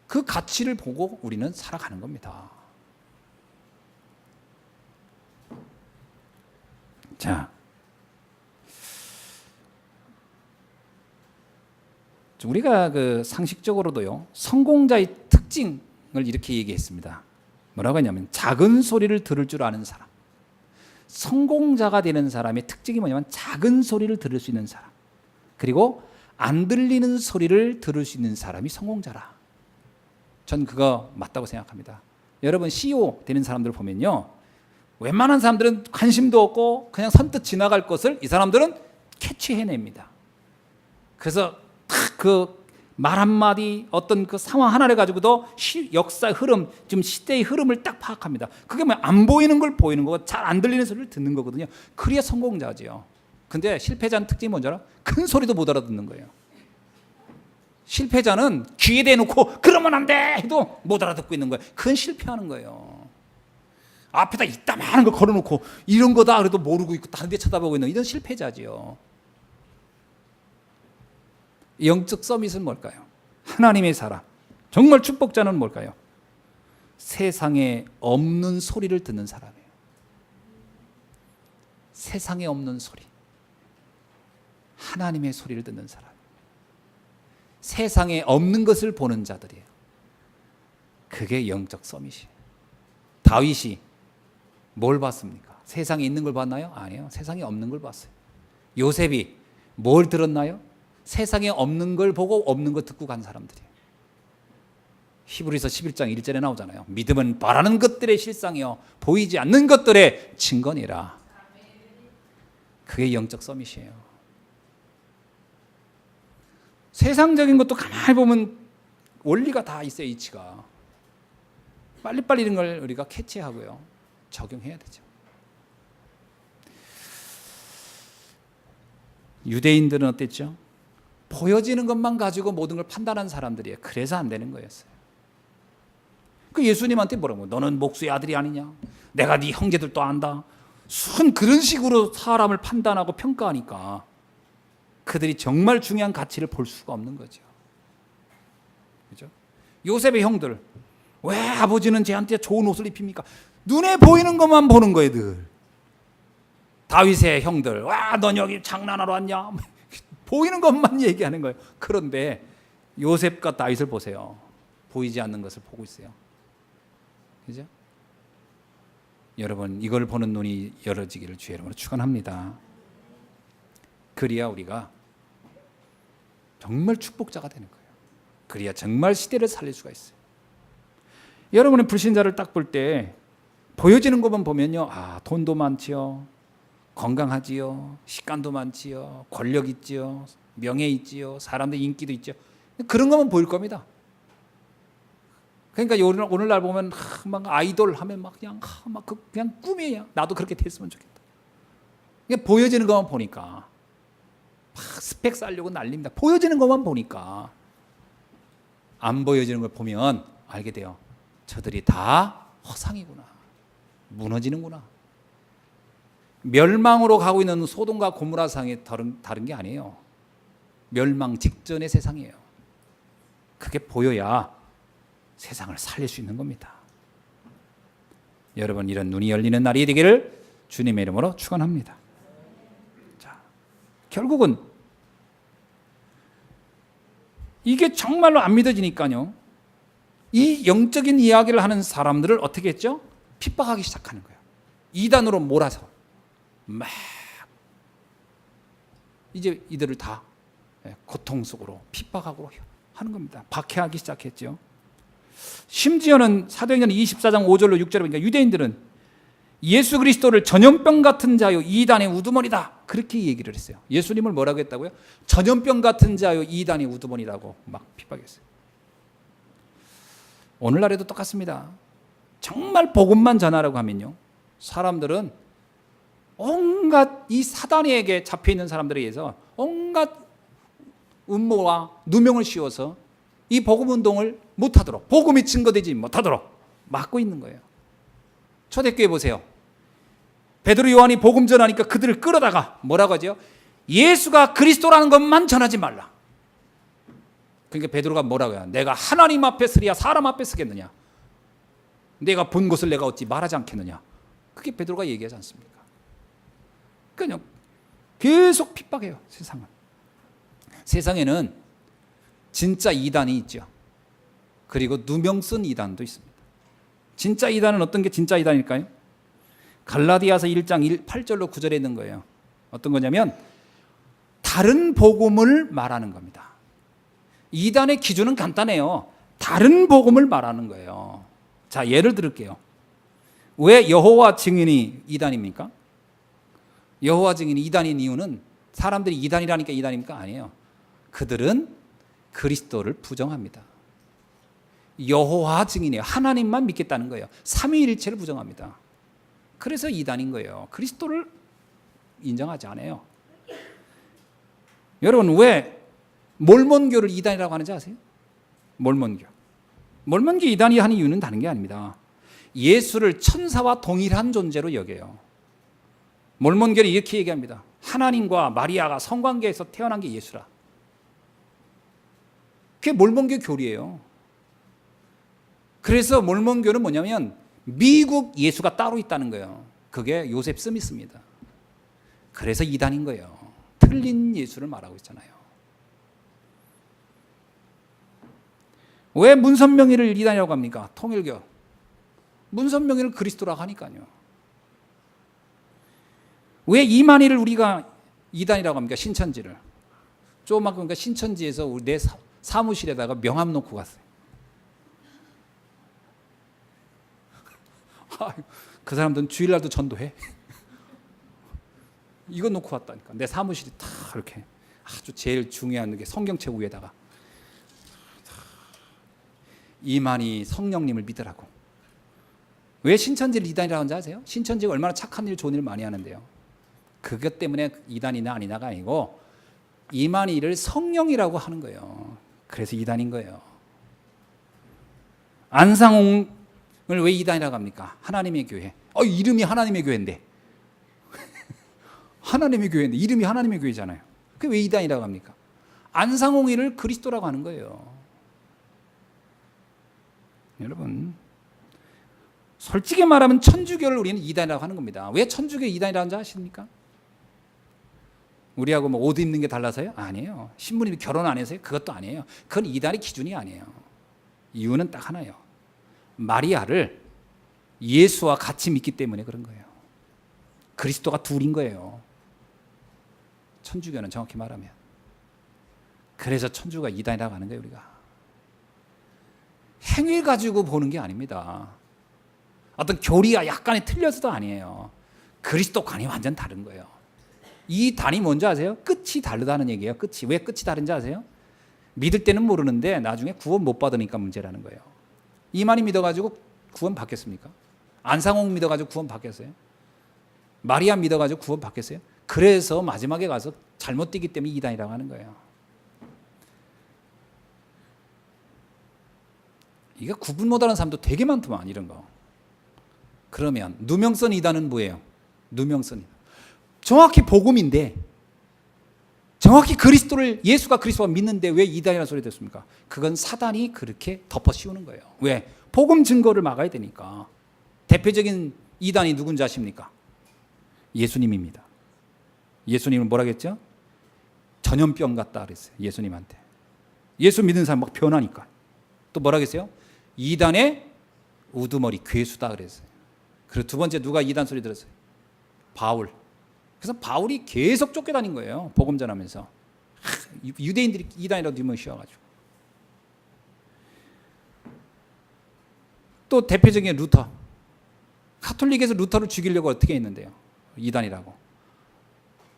그 가치를 보고 우리는 살아가는 겁니다. 자, 우리가 상식적으로도요, 성공자의 특징을 이렇게 얘기했습니다. 뭐라고 했냐면 작은 소리를 들을 줄 아는 사람. 성공자가 되는 사람의 특징이 뭐냐면 작은 소리를 들을 수 있는 사람, 그리고 안 들리는 소리를 들을 수 있는 사람이 성공자라. 전 그거 맞다고 생각합니다. 여러분, CEO 되는 사람들 보면요, 웬만한 사람들은 관심도 없고 그냥 선뜻 지나갈 것을 이 사람들은 캐치해냅니다. 그래서 딱 그 말 한마디, 어떤 그 상황 하나를 가지고도 역사의 흐름, 지금 시대의 흐름을 딱 파악합니다. 그게 뭐 안 보이는 걸 보이는 거고 잘 안 들리는 소리를 듣는 거거든요. 그래야 성공자지요. 근데 실패자는 특징이 뭔지 알아? 큰 소리도 못 알아듣는 거예요. 실패자는 귀에 대놓고 그러면 안 돼 해도 못 알아듣고 있는 거예요. 그건 실패하는 거예요. 앞에다 이따만한 거 걸어놓고 이런 거다 그래도 모르고 있고 다른 데 쳐다보고 있는 이런 실패자지요. 영적 서밋은 뭘까요? 하나님의 사람, 정말 축복자는 뭘까요? 세상에 없는 소리를 듣는 사람이에요. 세상에 없는 소리, 하나님의 소리를 듣는 사람, 세상에 없는 것을 보는 자들이에요. 그게 영적 서밋이에요. 다윗이 뭘 봤습니까? 세상에 있는 걸 봤나요? 아니요, 세상에 없는 걸 봤어요. 요셉이 뭘 들었나요? 세상에 없는 걸 보고 없는 거 듣고 간 사람들이에요. 히브리서 11장 1절에 나오잖아요. 믿음은 바라는 것들의 실상이요 보이지 않는 것들의 증거니라. 그게 영적 서밋이에요. 세상적인 것도 가만히 보면 원리가 다 있어요. 이치가 빨리빨리 이런 걸 우리가 캐치하고요 적용해야 되죠. 유대인들은 어땠죠? 보여지는 것만 가지고 모든 걸 판단하는 사람들이에요. 그래서 안 되는 거였어요. 그 예수님한테 뭐라고, 너는 목수의 아들이 아니냐, 내가 네 형제들도 안다, 순 그런 식으로 사람을 판단하고 평가하니까 그들이 정말 중요한 가치를 볼 수가 없는 거죠. 그죠? 요셉의 형들, 왜 아버지는 쟤한테 좋은 옷을 입힙니까? 눈에 보이는 것만 보는 거예요. 늘 다윗의 형들, 와, 넌 여기 장난하러 왔냐? 보이는 것만 얘기하는 거예요. 그런데 요셉과 다윗을 보세요. 보이지 않는 것을 보고 있어요. 그죠? 여러분, 이걸 보는 눈이 열어지기를 주의 이름으로 축원합니다. 그래야 우리가 정말 축복자가 되는 거예요. 그래야 정말 시대를 살릴 수가 있어요. 여러분의 불신자를 딱 볼 때 보여지는 것만 보면요, 아, 돈도 많지요, 건강하지요, 식관도 많지요, 권력 있지요, 명예 있지요, 사람들 인기도 있죠. 그런 것만 보일 겁니다. 그러니까 오늘날 보면 막 아이돌 하면 막 그냥 꿈이에요. 나도 그렇게 됐으면 좋겠다. 그냥 보여지는 것만 보니까 막 스펙 쌓으려고 난립니다. 보여지는 것만 보니까 안 보여지는 걸 보면 알게 돼요. 저들이 다 허상이구나, 무너지는구나. 멸망으로 가고 있는 소돔과 고모라 상이 다른 게 아니에요. 멸망 직전의 세상이에요. 그게 보여야 세상을 살릴 수 있는 겁니다. 여러분, 이런 눈이 열리는 날이 되기를 주님의 이름으로 축원합니다. 자, 결국은 이게 정말로 안 믿어지니까요, 이 영적인 이야기를 하는 사람들을 어떻게 했죠? 핍박하기 시작하는 거예요. 이단으로 몰아서 막 이제 이들을 다 고통 속으로 핍박하고 하는 겁니다. 박해하기 시작했죠. 심지어는 사도행전 24장 5절로 6절에 보니까 유대인들은 예수 그리스도를 전염병 같은 자요 이단의 우두머리다, 그렇게 얘기를 했어요. 예수님을 뭐라고 했다고요? 전염병 같은 자요 이단의 우두머리라고 막 핍박했어요. 오늘날에도 똑같습니다. 정말 복음만 전하라고 하면요, 사람들은 온갖 이 사단에게 잡혀있는 사람들에 의해서 온갖 음모와 누명을 씌워서 이 복음 운동을 못하도록, 복음이 증거되지 못하도록 막고 있는 거예요. 초대교회 보세요. 베드로 요한이 복음 전하니까 그들을 끌어다가 뭐라고 하죠? 예수가 그리스도라는 것만 전하지 말라. 그러니까 베드로가 뭐라고 해요? 내가 하나님 앞에 서리야 사람 앞에 서겠느냐? 내가 본 것을 내가 어찌 말하지 않겠느냐? 그게 베드로가 얘기하지 않습니까? 그냥 계속 핍박해요. 세상은. 세상에는 진짜 이단이 있죠. 그리고 누명 쓴 이단도 있습니다. 진짜 이단은 어떤 게 진짜 이단일까요? 갈라디아서 1장 8절로 9절에 있는 거예요. 어떤 거냐면 다른 복음을 말하는 겁니다. 이단의 기준은 간단해요. 다른 복음을 말하는 거예요. 자, 예를 들을게요. 왜 여호와 증인이 이단입니까? 여호와 증인이 이단인 이유는 사람들이 이단이라니까 이단입니까? 아니에요. 그들은 그리스도를 부정합니다. 여호와 증인이에요. 하나님만 믿겠다는 거예요. 삼위일체를 부정합니다. 그래서 이단인 거예요. 그리스도를 인정하지 않아요. 여러분, 왜 몰몬교를 이단이라고 하는지 아세요? 몰몬교 이단이 하는 이유는 다른 게 아닙니다. 예수를 천사와 동일한 존재로 여겨요. 몰몬교는 이렇게 얘기합니다. 하나님과 마리아가 성관계에서 태어난 게 예수라. 그게 몰몬교 교리예요. 그래서 몰몬교는 뭐냐면 미국 예수가 따로 있다는 거예요. 그게 요셉 스미스입니다. 그래서 이단인 거예요. 틀린 예수를 말하고 있잖아요. 왜 문선명이를 이단이라고 합니까? 통일교. 문선명이를 그리스도라고 하니까요. 왜 이만희를 우리가 이단이라고 합니까? 신천지를. 조그맣게 그러니까 신천지에서 우리 내 사무실에다가 명함 놓고 갔어요. 그 사람들은 주일날도 전도해. 이거 놓고 왔다니까. 내 사무실이 다 이렇게 아주 제일 중요한 게 성경책 위에다가 이만희 성령님을 믿으라고. 왜 신천지를 이단이라고 하는지 아세요? 신천지가 얼마나 착한 일, 좋은 일 많이 하는데요. 그것 때문에 이단이나 아니나가 아니고 이만희를 성령이라고 하는 거예요. 그래서 이단인 거예요. 안상홍을 왜 이단이라고 합니까? 하나님의 교회. 이름이 하나님의 교회인데. 하나님의 교회인데 이름이 하나님의 교회잖아요. 그게 왜 이단이라고 합니까? 안상홍이를 그리스도라고 하는 거예요. 여러분, 솔직히 말하면 천주교를 우리는 이단이라고 하는 겁니다. 왜 천주교 이단이라는 줄 아십니까? 우리하고 뭐 옷 입는 게 달라서요? 아니에요. 신부님이 결혼 안 해서요? 그것도 아니에요. 그건 이단의 기준이 아니에요. 이유는 딱 하나예요. 마리아를 예수와 같이 믿기 때문에 그런 거예요. 그리스도가 둘인 거예요. 천주교는 정확히 말하면. 그래서 천주가 이단이라고 하는 거예요. 우리가 행위 가지고 보는 게 아닙니다. 어떤 교리가 약간의 틀려서도 아니에요. 그리스도관이 완전 다른 거예요. 이 단이 뭔지 아세요? 끝이 다르다는 얘기예요. 끝이. 왜 끝이 다른지 아세요? 믿을 때는 모르는데 나중에 구원 못 받으니까 문제라는 거예요. 이만희 믿어가지고 구원 받겠습니까? 안상홍 믿어가지고 구원 받겠어요? 마리아 믿어가지고 구원 받겠어요? 그래서 마지막에 가서 잘못 뛰기 때문에 이단이라고 하는 거예요. 이게 구분 못하는 사람도 되게 많더만 이런 거. 그러면 누명선 이단은 뭐예요? 누명선 이단. 정확히 복음인데 정확히 그리스도를 예수가 그리스도가 믿는데 왜 이단이라는 소리 됐습니까? 그건 사단이 그렇게 덮어 씌우는 거예요. 왜? 복음 증거를 막아야 되니까. 대표적인 이단이 누군지 아십니까? 예수님입니다. 예수님은 뭐라 그랬죠? 전염병 같다 그랬어요. 예수님한테. 예수 믿는 사람 막 변하니까. 또 뭐라 그랬어요? 이단의 우두머리 괴수다 그랬어요. 그리고 두 번째 누가 이단 소리 들었어요? 바울. 그래서 바울이 계속 쫓겨다닌 거예요. 복음 전하면서. 유대인들이 이단이라고 뒤집어 씌워가지고. 또 대표적인 루터. 가톨릭에서 루터를 죽이려고 어떻게 했는데요? 이단이라고.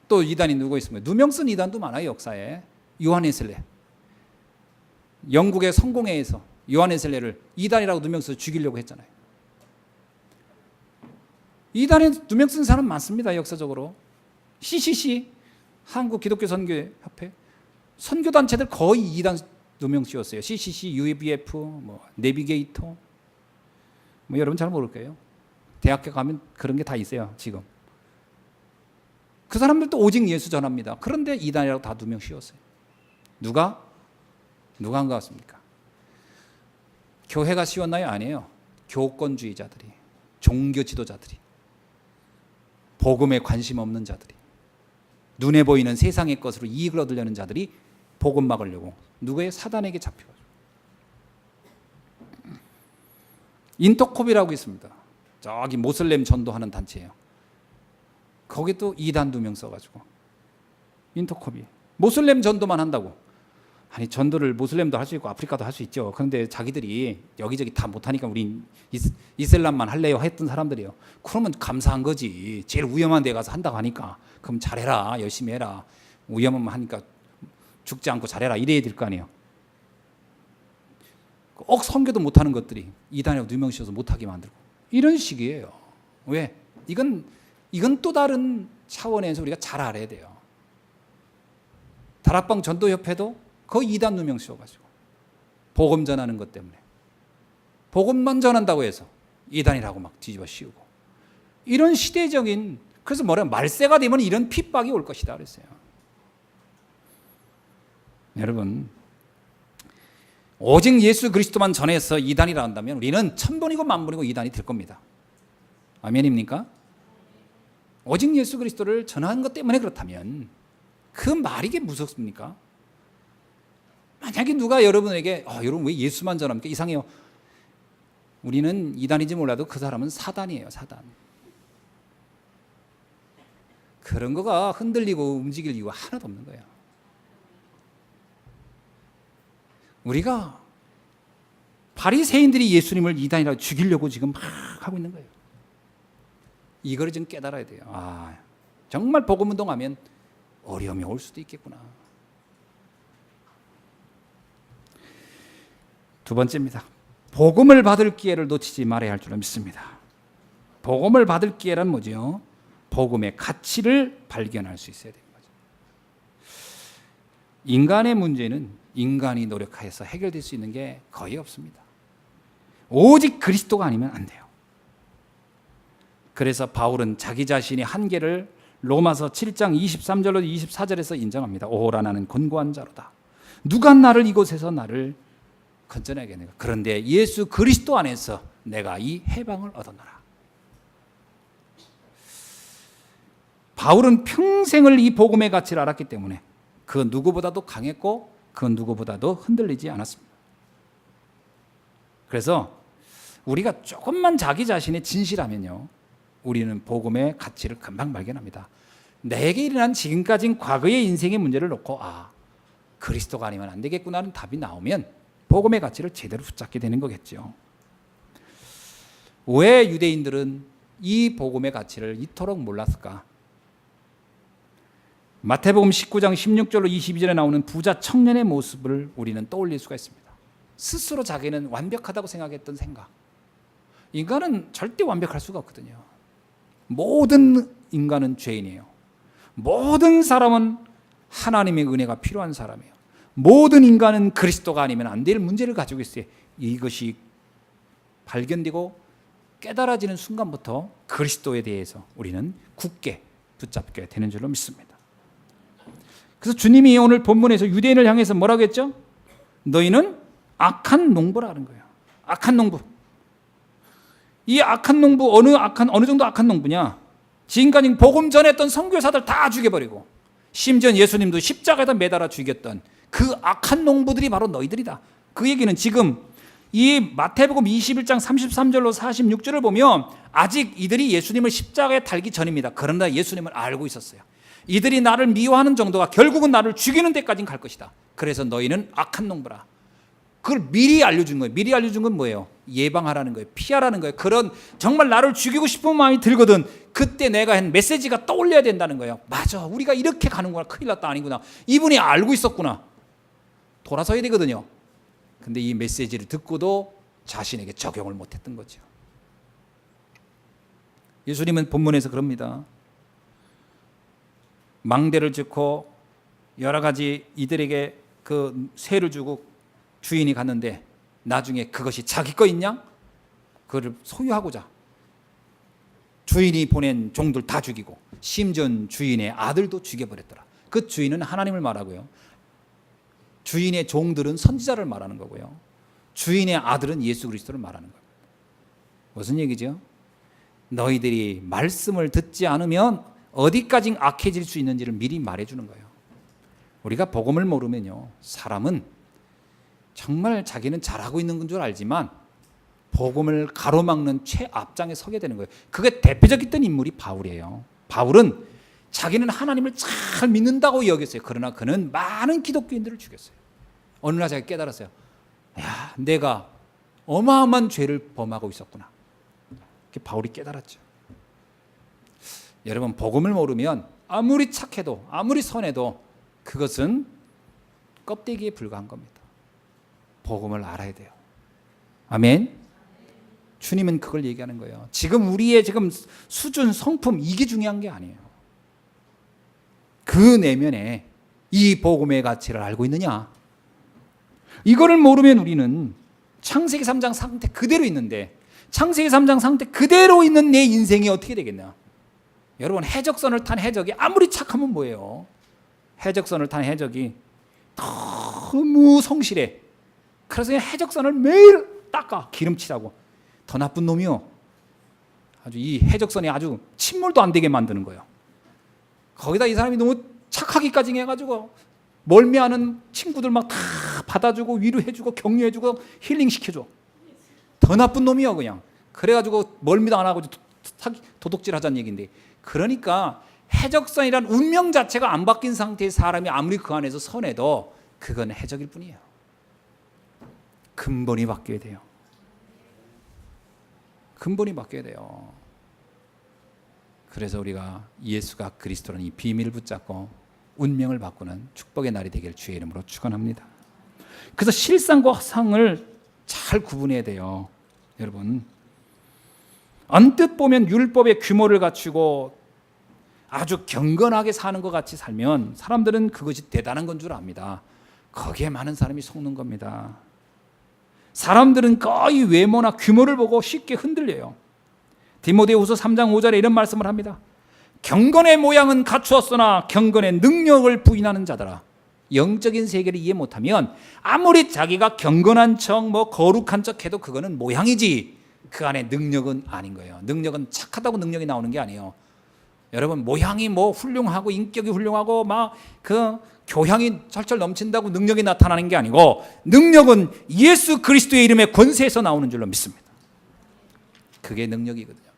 또 이단이 누구 있습니까? 누명쓴 이단도 많아요. 역사에. 요한 웨슬레. 영국의 성공회에서 요한 웨슬레를 이단이라고 누명써서 죽이려고 했잖아요. 이단에 누명쓴 사람 많습니다. 역사적으로. CCC 한국 기독교 선교회 협회 선교 단체들 거의 이단 누명 씌웠어요. CCC, UABF, 뭐 내비게이터. 뭐 여러분 잘 모를 거예요. 대학교 가면 그런 게 다 있어요. 지금. 그 사람들도 오직 예수 전합니다. 그런데 이단이라고 다 누명 씌웠어요. 누가 한 것 같습니까? 교회가 씌웠나요? 아니에요. 교권주의자들이, 종교 지도자들이, 복음에 관심 없는 자들이, 눈에 보이는 세상의 것으로 이익을 얻으려는 자들이 복음 막으려고 누구의 사단에게 잡혀가지고. 인터콥이라고 있습니다. 저기 모슬렘 전도하는 단체예요. 거기 또 이단 두 명 써가지고. 인터콥이 모슬렘 전도만 한다고. 아니 전도를 모슬렘도 할 수 있고 아프리카도 할 수 있죠. 그런데 자기들이 여기저기 다 못하니까 우린 이슬람만 할래요 했던 사람들이에요. 그러면 감사한 거지. 제일 위험한 데 가서 한다고 하니까 그럼 잘해라, 열심히 해라. 위험하면 하니까 죽지 않고 잘해라 이래야 될 거 아니에요. 선교도 못하는 것들이 이단이라고 누명씌워서 못하게 만들고 이런 식이에요. 왜? 이건 또 다른 차원에서 우리가 잘 알아야 돼요. 다락방 전도협회도 거의 이단 누명 씌워가지고 복음 전하는 것 때문에 복음만 전한다고 해서 이단이라고 막 뒤집어 씌우고 이런 시대적인, 그래서 뭐냐면 말세가 되면 이런 핍박이 올 것이다 그랬어요. 여러분, 오직 예수 그리스도만 전해서 이단이라 한다면 우리는 천번이고 만번이고 이단이 될 겁니다. 아멘입니까? 오직 예수 그리스도를 전하는 것 때문에 그렇다면 그 말이 이게 무섭습니까? 만약에 누가 여러분에게 여러분 왜 예수만 전합니까? 이상해요. 우리는 이단인지 몰라도 그 사람은 사단이에요. 사단. 그런 거가 흔들리고 움직일 이유가 하나도 없는 거예요. 우리가 바리새인들이 예수님을 이단이라고 죽이려고 지금 막 하고 있는 거예요. 이걸 좀 깨달아야 돼요. 정말 복음 운동하면 어려움이 올 수도 있겠구나. 두 번째입니다. 복음을 받을 기회를 놓치지 말아야 할 줄 믿습니다. 복음을 받을 기회란 뭐죠? 복음의 가치를 발견할 수 있어야 되는 거죠. 인간의 문제는 인간이 노력해서 해결될 수 있는 게 거의 없습니다. 오직 그리스도가 아니면 안 돼요. 그래서 바울은 자기 자신의 한계를 로마서 7장 23절로 24절에서 인정합니다. 오호라 나는 곤고한 자로다. 누가 나를 이곳에서 나를 건져내겠는가. 그런데 예수 그리스도 안에서 내가 이 해방을 얻었노라. 바울은 평생을 이 복음의 가치를 알았기 때문에 그 누구보다도 강했고 그 누구보다도 흔들리지 않았습니다. 그래서 우리가 조금만 자기 자신의 진실하면요, 우리는 복음의 가치를 금방 발견합니다. 내게 일어난 지금까지는 과거의 인생의 문제를 놓고 그리스도가 아니면 안 되겠구나는 답이 나오면 복음의 가치를 제대로 붙잡게 되는 거겠죠. 왜 유대인들은 이 복음의 가치를 이토록 몰랐을까? 마태복음 19장 16절로 22절에 나오는 부자 청년의 모습을 우리는 떠올릴 수가 있습니다. 스스로 자기는 완벽하다고 생각했던 생각. 인간은 절대 완벽할 수가 없거든요. 모든 인간은 죄인이에요. 모든 사람은 하나님의 은혜가 필요한 사람이에요. 모든 인간은 그리스도가 아니면 안 될 문제를 가지고 있어요. 이것이 발견되고 깨달아지는 순간부터 그리스도에 대해서 우리는 굳게 붙잡게 되는 줄로 믿습니다. 그래서 주님이 오늘 본문에서 유대인을 향해서 뭐라고 했죠? 너희는 악한 농부라는 거예요. 악한 농부. 이 악한 농부 어느 정도 악한 농부냐? 지금까지 복음 전했던 선교사들 다 죽여버리고 심지어 예수님도 십자가에다 매달아 죽였던 그 악한 농부들이 바로 너희들이다. 그 얘기는 지금 이 마태복음 21장 33절로 46절을 보면 아직 이들이 예수님을 십자가에 달기 전입니다. 그러나 예수님을 알고 있었어요. 이들이 나를 미워하는 정도가 결국은 나를 죽이는 데까지 갈 것이다. 그래서 너희는 악한 농부라. 그걸 미리 알려준 거예요. 미리 알려준 건 뭐예요? 예방하라는 거예요. 피하라는 거예요. 그런 정말 나를 죽이고 싶은 마음이 들거든. 그때 내가 한 메시지가 떠올려야 된다는 거예요. 맞아, 우리가 이렇게 가는구나. 큰일 났다. 아니구나. 이분이 알고 있었구나. 돌아서야 되거든요. 근데 이 메시지를 듣고도 자신에게 적용을 못했던 거죠. 예수님은 본문에서 그럽니다. 망대를 짓고 여러 가지 이들에게 그 세를 주고 주인이 갔는데 나중에 그것이 자기 거 있냐? 그걸 소유하고자 주인이 보낸 종들 다 죽이고 심지어 주인의 아들도 죽여버렸더라. 그 주인은 하나님을 말하고요. 주인의 종들은 선지자를 말하는 거고요. 주인의 아들은 예수 그리스도를 말하는 거예요. 무슨 얘기죠? 너희들이 말씀을 듣지 않으면 어디까지 악해질 수 있는지를 미리 말해주는 거예요. 우리가 복음을 모르면요, 사람은 정말 자기는 잘하고 있는 건 줄 알지만 복음을 가로막는 최앞장에 서게 되는 거예요. 그게 대표적인 인물이 바울이에요. 바울은 자기는 하나님을 잘 믿는다고 여겼어요. 그러나 그는 많은 기독교인들을 죽였어요. 어느 날 자기가 깨달았어요. 야, 내가 어마어마한 죄를 범하고 있었구나. 바울이 깨달았죠. 여러분, 복음을 모르면 아무리 착해도 아무리 선해도 그것은 껍데기에 불과한 겁니다. 복음을 알아야 돼요. 아멘. 주님은 그걸 얘기하는 거예요. 지금 우리의 지금 수준, 성품 이게 중요한 게 아니에요. 그 내면에 이 복음의 가치를 알고 있느냐? 이거를 모르면 우리는 창세기 3장 상태 그대로 있는데, 창세기 3장 상태 그대로 있는 내 인생이 어떻게 되겠냐? 여러분, 해적선을 탄 해적이 아무리 착하면 뭐예요? 해적선을 탄 해적이 너무 성실해. 그래서 해적선을 매일 닦아, 기름칠하고. 더 나쁜 놈이요, 아주 이 해적선이 아주 침몰도 안 되게 만드는 거예요. 거기다 이 사람이 너무 착하기까지 해가지고 멀미하는 친구들 막 다 받아주고 위로해주고 격려해주고 힐링시켜줘. 더 나쁜 놈이요 그냥. 그래가지고 멀미도 안 하고 도둑질 하자는 얘기인데, 그러니까 해적선이란 운명 자체가 안 바뀐 상태의 사람이 아무리 그 안에서 선해도 그건 해적일 뿐이에요. 근본이 바뀌어야 돼요. 근본이 바뀌어야 돼요. 그래서 우리가 예수가 그리스도라는 이 비밀을 붙잡고 운명을 바꾸는 축복의 날이 되길 주의 이름으로 축원합니다. 그래서 실상과 허상을 잘 구분해야 돼요. 여러분, 언뜻 보면 율법의 규모를 갖추고 아주 경건하게 사는 것 같이 살면 사람들은 그것이 대단한 건 줄 압니다. 거기에 많은 사람이 속는 겁니다. 사람들은 거의 외모나 규모를 보고 쉽게 흔들려요. 디모데후서 3장 5절에 이런 말씀을 합니다. 경건의 모양은 갖추었으나 경건의 능력을 부인하는 자들아. 영적인 세계를 이해 못하면 아무리 자기가 경건한 척, 거룩한 척 해도 그거는 모양이지 그 안에 능력은 아닌 거예요. 능력은 착하다고 능력이 나오는 게 아니에요. 여러분, 모양이 훌륭하고 인격이 훌륭하고 막 그 교양이 철철 넘친다고 능력이 나타나는 게 아니고, 능력은 예수 그리스도의 이름의 권세에서 나오는 줄로 믿습니다. 그게 능력이거든요.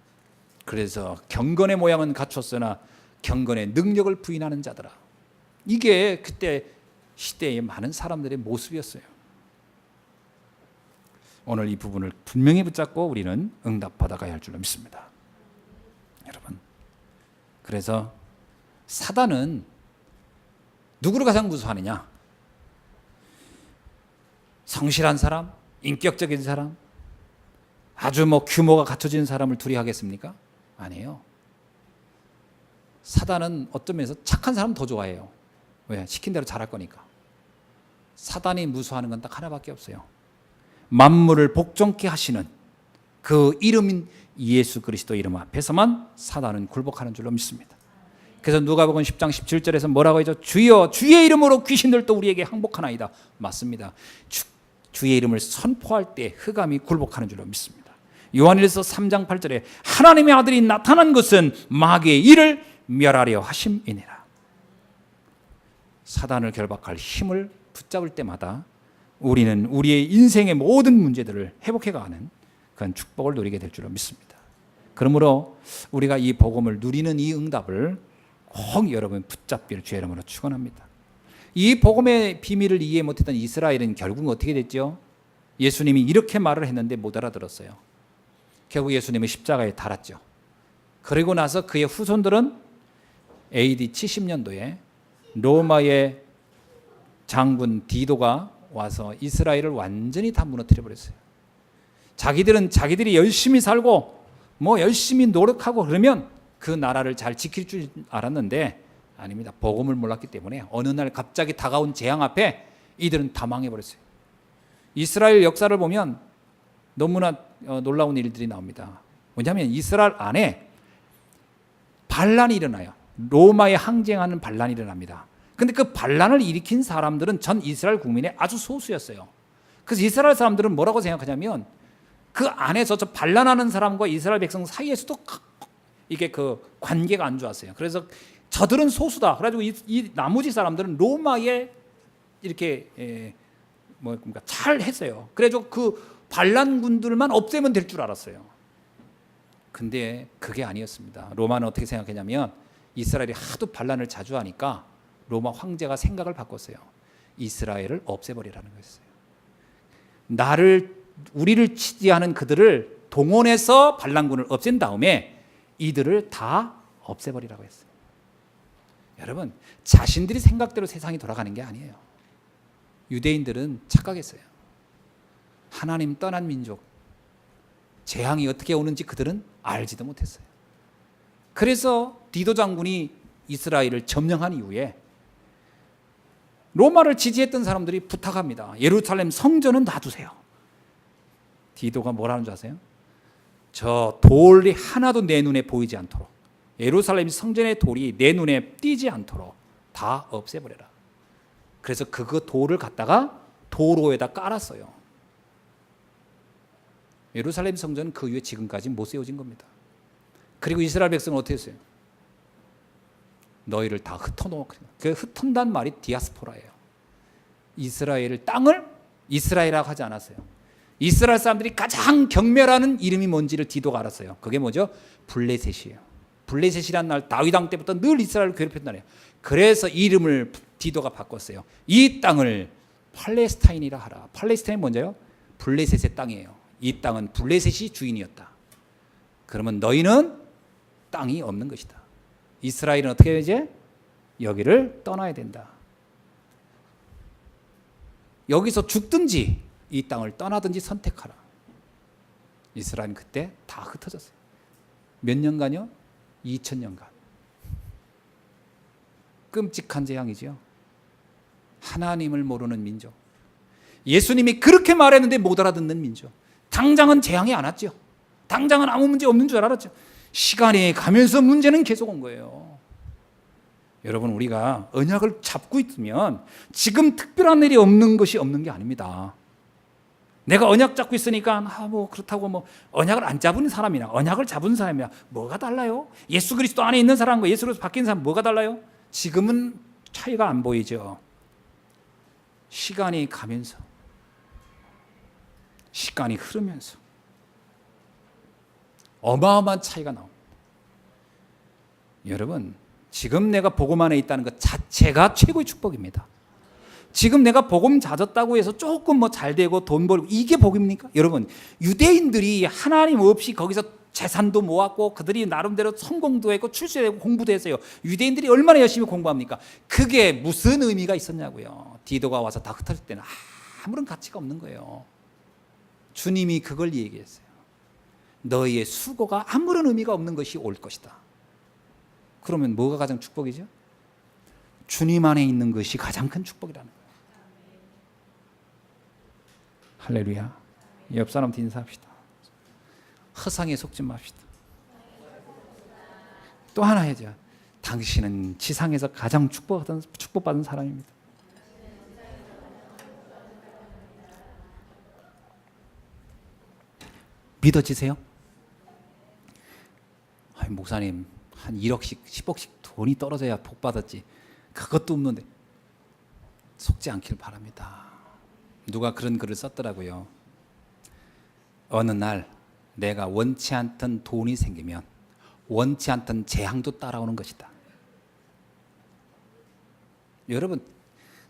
그래서 경건의 모양은 갖췄으나 경건의 능력을 부인하는 자들아. 이게 그때 시대의 많은 사람들의 모습이었어요. 오늘 이 부분을 분명히 붙잡고 우리는 응답받아가야 할 줄로 믿습니다. 여러분, 그래서 사단은 누구를 가장 무서워하느냐? 성실한 사람, 인격적인 사람, 아주 규모가 갖춰진 사람을 둘이 하겠습니까? 아니에요. 사단은 어떤 면에서 착한 사람 더 좋아해요. 왜? 시킨 대로 잘할 거니까. 사단이 무서워하는 건 딱 하나밖에 없어요. 만물을 복종케 하시는 그 이름인 예수 그리스도 이름 앞에서만 사단은 굴복하는 줄로 믿습니다. 그래서 누가복음 10장 17절에서 뭐라고 하죠? 주여, 주의 이름으로 귀신들도 우리에게 항복하나이다. 맞습니다. 주의 이름을 선포할 때 흑암이 굴복하는 줄로 믿습니다. 요한일서 3장 8절에 하나님의 아들이 나타난 것은 마귀의 일을 멸하려 하심이니라. 사단을 결박할 힘을 붙잡을 때마다 우리는 우리의 인생의 모든 문제들을 회복해가는 그런 축복을 누리게 될 줄로 믿습니다. 그러므로 우리가 이 복음을 누리는 이 응답을 꼭 여러분 붙잡기를 주의 이름으로 축원합니다. 이 복음의 비밀을 이해 못했던 이스라엘은 결국 어떻게 됐죠? 예수님이 이렇게 말을 했는데 못 알아들었어요. 결국 예수님은 십자가에 달았죠. 그리고 나서 그의 후손들은 AD 70년도에 로마의 장군 디도가 와서 이스라엘을 완전히 다 무너뜨려 버렸어요. 자기들이 열심히 살고 열심히 노력하고 그러면 그 나라를 잘 지킬 줄 알았는데 아닙니다. 복음을 몰랐기 때문에 어느 날 갑자기 다가온 재앙 앞에 이들은 다 망해버렸어요. 이스라엘 역사를 보면 너무나 놀라운 일들이 나옵니다. 뭐냐면 이스라엘 안에 반란이 일어나요. 로마에 항쟁하는 반란이 일어납니다. 근데 그 반란을 일으킨 사람들은 전 이스라엘 국민의 아주 소수였어요. 그래서 이스라엘 사람들은 뭐라고 생각하냐면 그 안에서 저 반란하는 사람과 이스라엘 백성 사이에서도 이게 그 관계가 안 좋았어요. 그래서 저들은 소수다. 그래가지고 이 나머지 사람들은 로마에 이렇게 잘 했어요. 그래서 그 반란군들만 없애면 될 줄 알았어요. 근데 그게 아니었습니다. 로마는 어떻게 생각했냐면 이스라엘이 하도 반란을 자주 하니까 로마 황제가 생각을 바꿨어요. 이스라엘을 없애버리라는 거였어요. 우리를 지지하는 그들을 동원해서 반란군을 없앤 다음에 이들을 다 없애버리라고 했어요. 여러분, 자신들이 생각대로 세상이 돌아가는 게 아니에요. 유대인들은 착각했어요. 하나님 떠난 민족, 재앙이 어떻게 오는지 그들은 알지도 못했어요. 그래서 디도 장군이 이스라엘을 점령한 이후에 로마를 지지했던 사람들이 부탁합니다. 예루살렘 성전은 놔두세요. 디도가 뭐라는 줄 아세요? 저 돌이 하나도 내 눈에 보이지 않도록, 예루살렘 성전의 돌이 내 눈에 띄지 않도록 다 없애버려라. 그래서 그 돌을 갖다가 도로에다 깔았어요. 예루살렘 성전은 그 이후에 지금까지 못 세워진 겁니다. 그리고 이스라엘 백성은 어떻게 했어요? 너희를 다 흩어놓고, 그 흩은다는 말이 디아스포라예요. 이스라엘 땅을 이스라엘이라고 하지 않았어요. 이스라엘 사람들이 가장 경멸하는 이름이 뭔지를 디도가 알았어요. 그게 뭐죠? 블레셋이에요. 블레셋이란 날 다윗 왕 때부터 늘 이스라엘을 괴롭혔단 말이에요. 그래서 이름을 디도가 바꿨어요. 이 땅을 팔레스타인이라 하라. 팔레스타인이 뭔지요? 블레셋의 땅이에요. 이 땅은 블레셋이 주인이었다. 그러면 너희는 땅이 없는 것이다. 이스라엘은 어떻게 해야지? 여기를 떠나야 된다. 여기서 죽든지 이 땅을 떠나든지 선택하라. 이스라엘은 그때 다 흩어졌어요. 몇 년간요? 2000년간. 끔찍한 재앙이지요. 하나님을 모르는 민족. 예수님이 그렇게 말했는데 못 알아듣는 민족. 당장은 재앙이 안 왔죠. 당장은 아무 문제 없는 줄 알았죠. 시간이 가면서 문제는 계속 온 거예요. 여러분, 우리가 언약을 잡고 있으면 지금 특별한 일이 없는 것이 없는 게 아닙니다. 내가 언약 잡고 있으니까 뭐 그렇다고 뭐 언약을 안 잡은 사람이나 언약을 잡은 사람이나 뭐가 달라요? 예수 그리스도 안에 있는 사람과 예수 그리스도 바뀐 사람 뭐가 달라요? 지금은 차이가 안 보이죠. 시간이 가면서, 시간이 흐르면서 어마어마한 차이가 나옵니다. 여러분, 지금 내가 복음 안에 있다는 것 자체가 최고의 축복입니다. 지금 내가 복음 찾았다고 해서 조금 뭐 잘 되고 돈 벌고 이게 복입니까? 여러분, 유대인들이 하나님 없이 거기서 재산도 모았고 그들이 나름대로 성공도 했고 출세되고 공부도 했어요. 유대인들이 얼마나 열심히 공부합니까? 그게 무슨 의미가 있었냐고요. 디도가 와서 다 흩어질 때는 아무런 가치가 없는 거예요. 주님이 그걸 얘기했어요. 너희의 수고가 아무런 의미가 없는 것이 올 것이다. 그러면 뭐가 가장 축복이죠? 주님 안에 있는 것이 가장 큰 축복이라는 거예요. 할렐루야. 옆 사람한테 인사합시다. 허상에 속지 맙시다. 또 하나 해줘. 당신은 지상에서 가장 축복받은 사람입니다. 믿어지세요? 아니, 목사님 한 1억씩 10억씩 돈이 떨어져야 복 받았지 그것도 없는데 속지 않길 바랍니다. 누가 그런 글을 썼더라고요. 어느 날 내가 원치 않던 돈이 생기면 원치 않던 재앙도 따라오는 것이다. 여러분,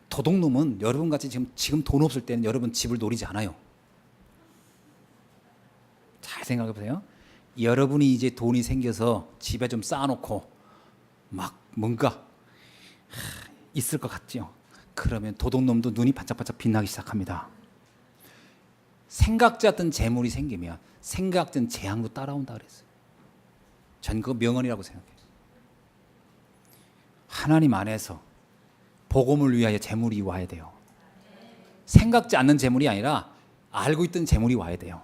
도둑놈은 여러분같이 지금 돈 없을 때는 여러분 집을 노리지 않아요. 잘 생각해 보세요. 여러분이 이제 돈이 생겨서 집에 좀 쌓아놓고 막 뭔가 있을 것 같죠. 그러면 도둑놈도 눈이 반짝반짝 빛나기 시작합니다. 생각지 않던 재물이 생기면 생각지 않은 재앙도 따라온다 그랬어요. 전 그거 명언이라고 생각해요. 하나님 안에서 복음을 위하여 재물이 와야 돼요. 생각지 않는 재물이 아니라 알고 있던 재물이 와야 돼요.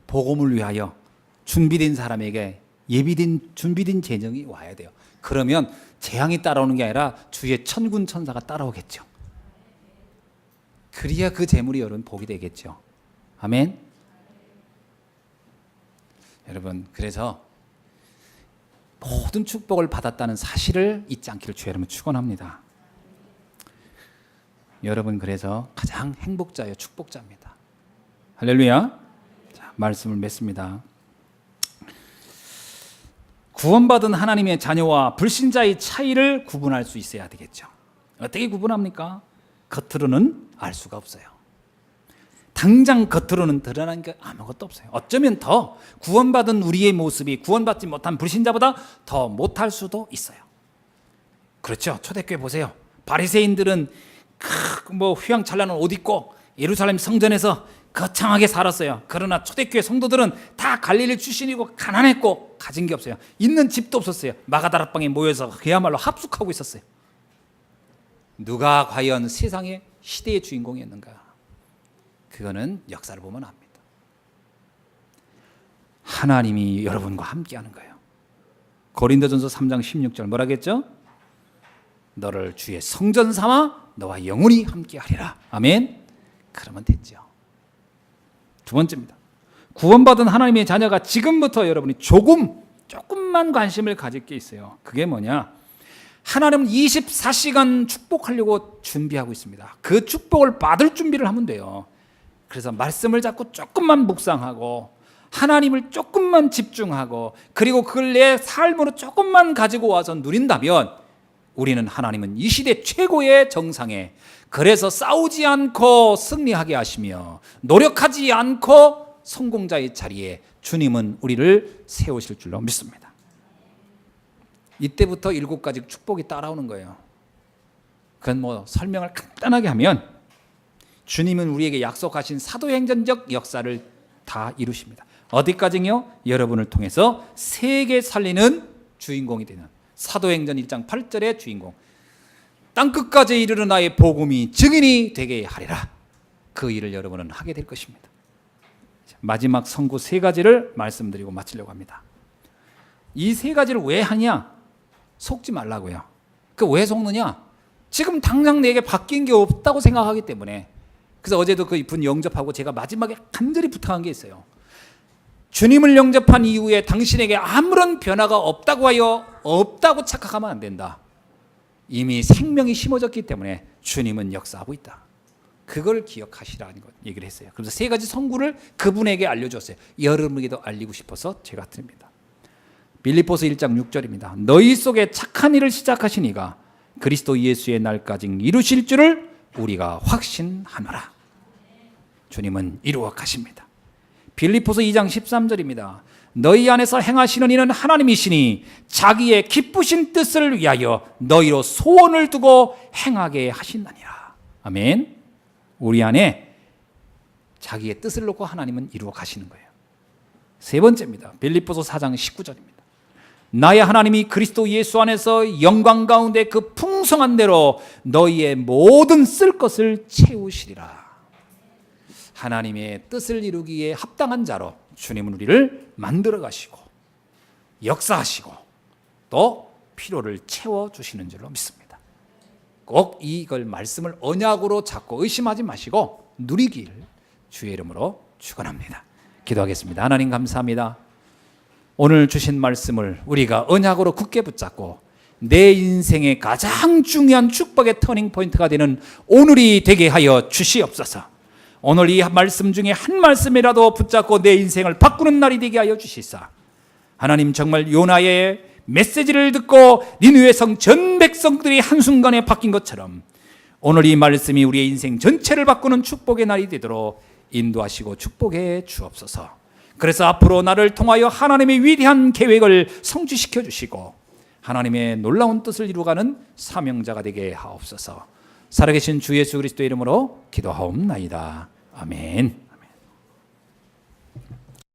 복음을 위하여 준비된 사람에게 준비된 재정이 와야 돼요. 그러면 재앙이 따라오는 게 아니라 주의 천군 천사가 따라오겠죠. 그래야 그 재물이 여러분 복이 되겠죠. 아멘. 여러분, 그래서 모든 축복을 받았다는 사실을 잊지 않기를 주의 이름으로 축원합니다. 여러분, 그래서 가장 행복자요 축복자입니다. 할렐루야. 자, 말씀을 맺습니다. 구원받은 하나님의 자녀와 불신자의 차이를 구분할 수 있어야 되겠죠. 어떻게 구분합니까? 겉으로는 알 수가 없어요. 당장 겉으로는 드러나는 게 아무것도 없어요. 어쩌면 더 구원받은 우리의 모습이 구원받지 못한 불신자보다 더 못할 수도 있어요. 그렇죠. 초대교회 보세요. 바리새인들은 휘황찬란한 옷 입고 예루살렘 성전에서 거창하게 살았어요. 그러나 초대교회 성도들은 다 갈릴리 출신이고 가난했고 가진 게 없어요. 있는 집도 없었어요. 마가다락방에 모여서 그야말로 합숙하고 있었어요. 누가 과연 세상의 시대의 주인공이었는가? 그거는 역사를 보면 압니다. 하나님이 여러분과 함께하는 거예요. 고린도전서 3장 16절 뭐라겠죠? 너를 주의 성전 삼아 너와 영원히 함께하리라. 아멘. 그러면 됐죠. 두 번째입니다. 구원받은 하나님의 자녀가 지금부터 여러분이 조금만 관심을 가질 게 있어요. 그게 뭐냐? 하나님은 24시간 축복하려고 준비하고 있습니다. 그 축복을 받을 준비를 하면 돼요. 그래서 말씀을 자꾸 조금만 묵상하고 하나님을 조금만 집중하고 그리고 그걸 내 삶으로 조금만 가지고 와서 누린다면 우리는 하나님은 이 시대 최고의 정상에, 그래서 싸우지 않고 승리하게 하시며 노력하지 않고 성공자의 자리에 주님은 우리를 세우실 줄로 믿습니다. 이때부터 7가지 축복이 따라오는 거예요. 그건 뭐 설명을 간단하게 하면 주님은 우리에게 약속하신 사도행전적 역사를 다 이루십니다. 어디까지요? 여러분을 통해서 세계 살리는 주인공이 되는 사도행전 1장 8절의 주인공, 땅끝까지 이르러 나의 복음이 증인이 되게 하리라. 그 일을 여러분은 하게 될 것입니다. 마지막 선고 3가지를 말씀드리고 마치려고 합니다. 이 3가지를 왜 하냐? 속지 말라고요. 그 왜 속느냐? 지금 당장 내게 바뀐 게 없다고 생각하기 때문에. 그래서 어제도 그 분 영접하고 제가 마지막에 간절히 부탁한 게 있어요. 주님을 영접한 이후에 당신에게 아무런 변화가 없다고 착각하면 안 된다. 이미 생명이 심어졌기 때문에 주님은 역사하고 있다. 그걸 기억하시라는 것 얘기를 했어요. 그래서 3가지 선구를 그분에게 알려줬어요. 여러분에게도 알리고 싶어서 제가 드립니다. 빌립보서 1장 6절입니다. 너희 속에 착한 일을 시작하신 이가 그리스도 예수의 날까지 이루실 줄을 우리가 확신하노라. 주님은 이루어 가십니다. 빌립보서 2장 13절입니다. 너희 안에서 행하시는 이는 하나님이시니 자기의 기쁘신 뜻을 위하여 너희로 소원을 두고 행하게 하신다니라. 아멘. 우리 안에 자기의 뜻을 놓고 하나님은 이루어 가시는 거예요. 3번째입니다. 빌립보서 4장 19절입니다. 나의 하나님이 그리스도 예수 안에서 영광 가운데 그 풍성한 대로 너희의 모든 쓸 것을 채우시리라. 하나님의 뜻을 이루기에 합당한 자로 주님은 우리를 만들어 가시고 역사하시고 또 필요를 채워주시는 줄로 믿습니다. 꼭 이걸 말씀을 언약으로 잡고 의심하지 마시고 누리길 주의 이름으로 축원합니다. 기도하겠습니다. 하나님 감사합니다. 오늘 주신 말씀을 우리가 언약으로 굳게 붙잡고 내 인생의 가장 중요한 축복의 터닝 포인트가 되는 오늘이 되게 하여 주시옵소서. 오늘 이 말씀 중에 한 말씀이라도 붙잡고 내 인생을 바꾸는 날이 되게 하여 주시사. 하나님 정말 요나의 메시지를 듣고 니느웨 성 전 백성들이 한순간에 바뀐 것처럼 오늘 이 말씀이 우리의 인생 전체를 바꾸는 축복의 날이 되도록 인도하시고 축복해 주옵소서. 그래서 앞으로 나를 통하여 하나님의 위대한 계획을 성취시켜 주시고 하나님의 놀라운 뜻을 이루어가는 사명자가 되게 하옵소서. 살아계신 주 예수 그리스도의 이름으로 기도하옵나이다. 아멘.